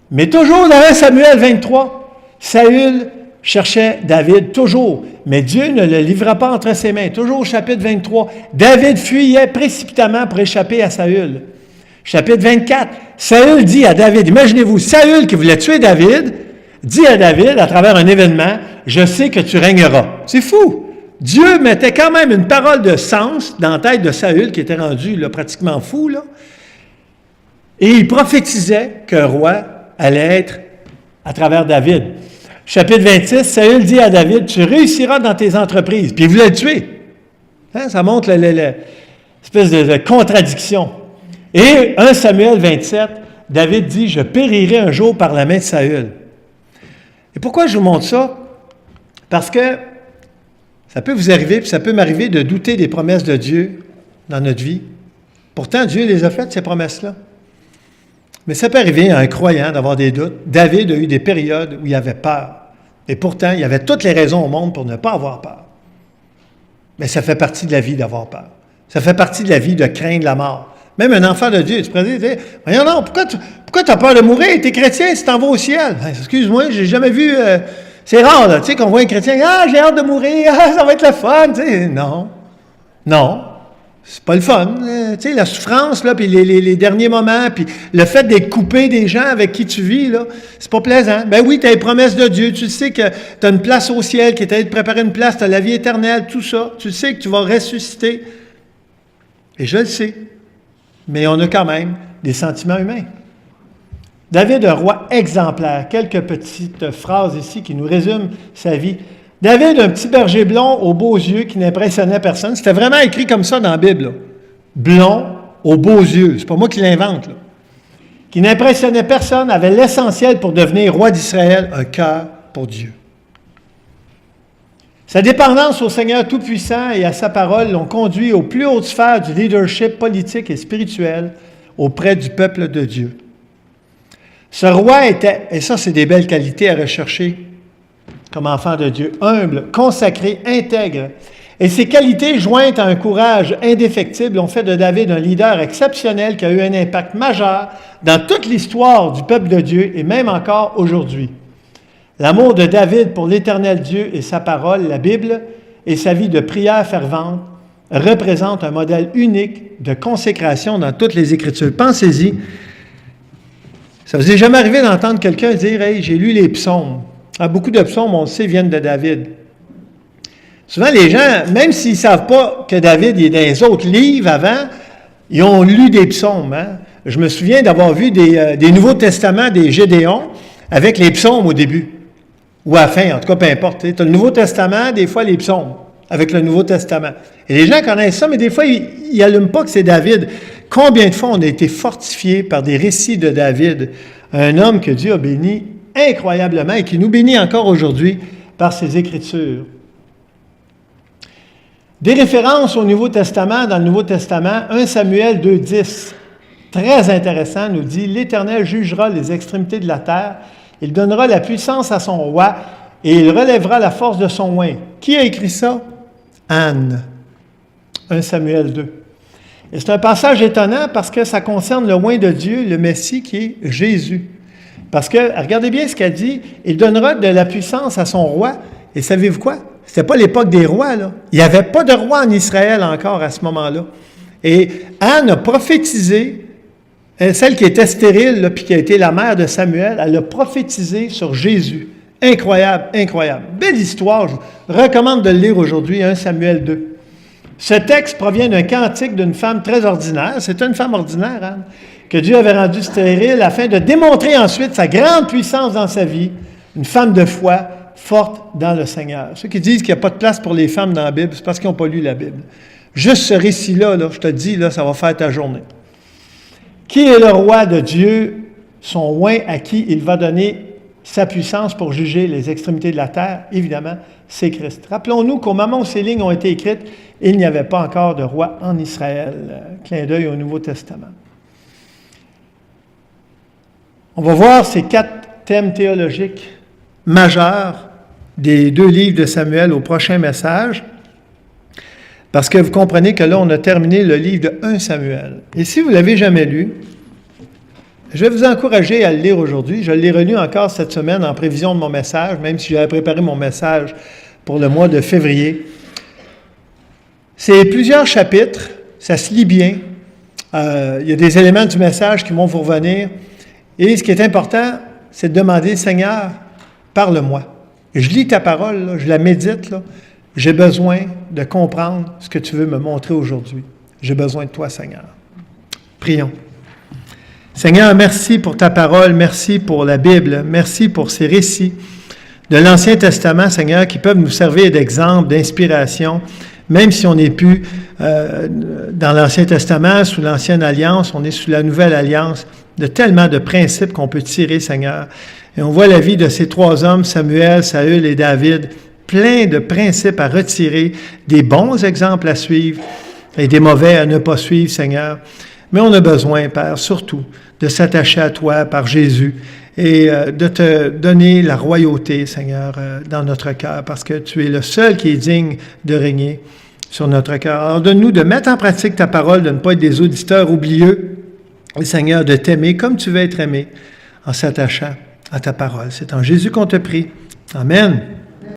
Mais toujours dans 1 Samuel 23, Saül cherchait David, toujours. Mais Dieu ne le livra pas entre ses mains. Toujours au chapitre 23, David fuyait précipitamment pour échapper à Saül. Chapitre 24, Saül dit à David, imaginez-vous, Saül qui voulait tuer David, dit à David, à travers un événement, « Je sais que tu régneras. » C'est fou! Dieu mettait quand même une parole de sens dans la tête de Saül, qui était rendu là, pratiquement fou, là, et il prophétisait qu'un roi allait être à travers David. Chapitre 26, Saül dit à David, « Tu réussiras dans tes entreprises. » Puis il voulait le tuer. Hein, ça montre l'espèce de contradiction. Et 1 Samuel 27, David dit, « Je périrai un jour par la main de Saül. » Et pourquoi je vous montre ça? Parce que ça peut vous arriver, puis ça peut m'arriver de douter des promesses de Dieu dans notre vie. Pourtant, Dieu les a faites, ces promesses-là. Mais ça peut arriver à un croyant d'avoir des doutes. David a eu des périodes où il avait peur. Et pourtant, il y avait toutes les raisons au monde pour ne pas avoir peur. Mais ça fait partie de la vie d'avoir peur. Ça fait partie de la vie de craindre la mort. Même un enfant de Dieu, tu pourrais dire, voyons non, pourquoi tu as peur de mourir? Tu es chrétien si tu t'en vas au ciel. Excuse-moi, j'ai jamais vu... c'est rare, là, tu sais, qu'on voit un chrétien, j'ai hâte de mourir, ça va être le fun, tu sais. Non, c'est pas le fun. Tu sais, la souffrance, là, puis les derniers moments, puis le fait d'être coupé des gens avec qui tu vis, là, c'est pas plaisant. Ben oui, tu as les promesses de Dieu, tu sais que tu as une place au ciel, qui est allé te préparer une place, tu as la vie éternelle, tout ça. Tu sais que tu vas ressusciter. Et je le sais. Mais on a quand même des sentiments humains. David, un roi exemplaire. Quelques petites phrases ici qui nous résument sa vie. David, un petit berger blond aux beaux yeux qui n'impressionnait personne. C'était vraiment écrit comme ça dans la Bible. Là. Blond aux beaux yeux. C'est pas moi qui l'invente. Là. Qui n'impressionnait personne, avait l'essentiel pour devenir roi d'Israël, un cœur pour Dieu. Sa dépendance au Seigneur Tout-Puissant et à sa parole l'ont conduit aux plus hautes sphères du leadership politique et spirituel auprès du peuple de Dieu. Ce roi était, et ça c'est des belles qualités à rechercher comme enfant de Dieu, humble, consacré, intègre. Et ces qualités, jointes à un courage indéfectible, ont fait de David un leader exceptionnel qui a eu un impact majeur dans toute l'histoire du peuple de Dieu et même encore aujourd'hui. L'amour de David pour l'Éternel Dieu et sa parole, la Bible, et sa vie de prière fervente représentent un modèle unique de consécration dans toutes les Écritures. Pensez-y. Ça vous est jamais arrivé d'entendre quelqu'un dire « Hey, j'ai lu les psaumes. » Beaucoup de psaumes, on le sait, viennent de David. Souvent, les gens, même s'ils ne savent pas que David est dans les autres livres avant, ils ont lu des psaumes. Hein? Je me souviens d'avoir vu des Nouveaux Testaments des Gédéons. avec les psaumes au début, ou à la fin, en tout cas, peu importe. Tu as le Nouveau Testament, des fois les psaumes, avec le Nouveau Testament. Et les gens connaissent ça, mais des fois, ils n'allument pas que c'est David. Combien de fois on a été fortifiés par des récits de David, un homme que Dieu a béni incroyablement et qui nous bénit encore aujourd'hui par ses Écritures. Des références au Nouveau Testament, dans le Nouveau Testament, 1 Samuel 2,10, très intéressant, nous dit « L'Éternel jugera les extrémités de la terre, il donnera la puissance à son roi et il relèvera la force de son oint. » Qui a écrit ça? Anne. 1 Samuel 2. Et c'est un passage étonnant parce que ça concerne le oint de Dieu, le Messie qui est Jésus. Parce que, regardez bien ce qu'elle dit, il donnera de la puissance à son roi. Et savez-vous quoi? C'était pas l'époque des rois, là. Il n'y avait pas de roi en Israël encore à ce moment-là. Et Anne a prophétisé, celle qui était stérile, là, puis qui a été la mère de Samuel, elle a prophétisé sur Jésus. Incroyable, incroyable. Belle histoire, je vous recommande de le lire aujourd'hui, 1 Samuel 2. Ce texte provient d'un cantique d'une femme très ordinaire. C'est une femme ordinaire, Anne, que Dieu avait rendue stérile afin de démontrer ensuite sa grande puissance dans sa vie. Une femme de foi, forte dans le Seigneur. Ceux qui disent qu'il n'y a pas de place pour les femmes dans la Bible, c'est parce qu'ils n'ont pas lu la Bible. Juste ce récit-là, là, je te dis, là, ça va faire ta journée. Qui est le roi de Dieu, son oint à qui il va donner sa puissance pour juger les extrémités de la terre? Évidemment, c'est Christ. Rappelons-nous qu'au moment où ces lignes ont été écrites, il n'y avait pas encore de roi en Israël. Clin d'œil au Nouveau Testament. On va voir ces 4 thèmes théologiques majeurs des 2 livres de Samuel au prochain message, parce que vous comprenez que là, on a terminé le livre de 1 Samuel. Et si vous ne l'avez jamais lu, je vais vous encourager à le lire aujourd'hui. Je l'ai relu encore cette semaine en prévision de mon message, même si j'avais préparé mon message pour le mois de février. C'est plusieurs chapitres, ça se lit bien. Il y a des éléments du message qui vont vous revenir. Et ce qui est important, c'est de demander, Seigneur, parle-moi. Je lis ta parole, là, je la médite, là. J'ai besoin de comprendre ce que tu veux me montrer aujourd'hui. J'ai besoin de toi, Seigneur. Prions. Seigneur, merci pour ta parole, merci pour la Bible, merci pour ces récits de l'Ancien Testament, Seigneur, qui peuvent nous servir d'exemple, d'inspiration, même si on n'est plus dans l'Ancien Testament, sous l'Ancienne Alliance, on est sous la Nouvelle Alliance, de tellement de principes qu'on peut tirer, Seigneur. Et on voit la vie de ces 3 hommes, Samuel, Saül et David, plein de principes à retirer, des bons exemples à suivre et des mauvais à ne pas suivre, Seigneur. Mais on a besoin, Père, surtout, de s'attacher à toi par Jésus et de te donner la royauté, Seigneur, dans notre cœur, parce que tu es le seul qui est digne de régner sur notre cœur. Alors, donne-nous de mettre en pratique ta parole, de ne pas être des auditeurs oublieux, et Seigneur, de t'aimer comme tu veux être aimé, en s'attachant à ta parole. C'est en Jésus qu'on te prie. Amen.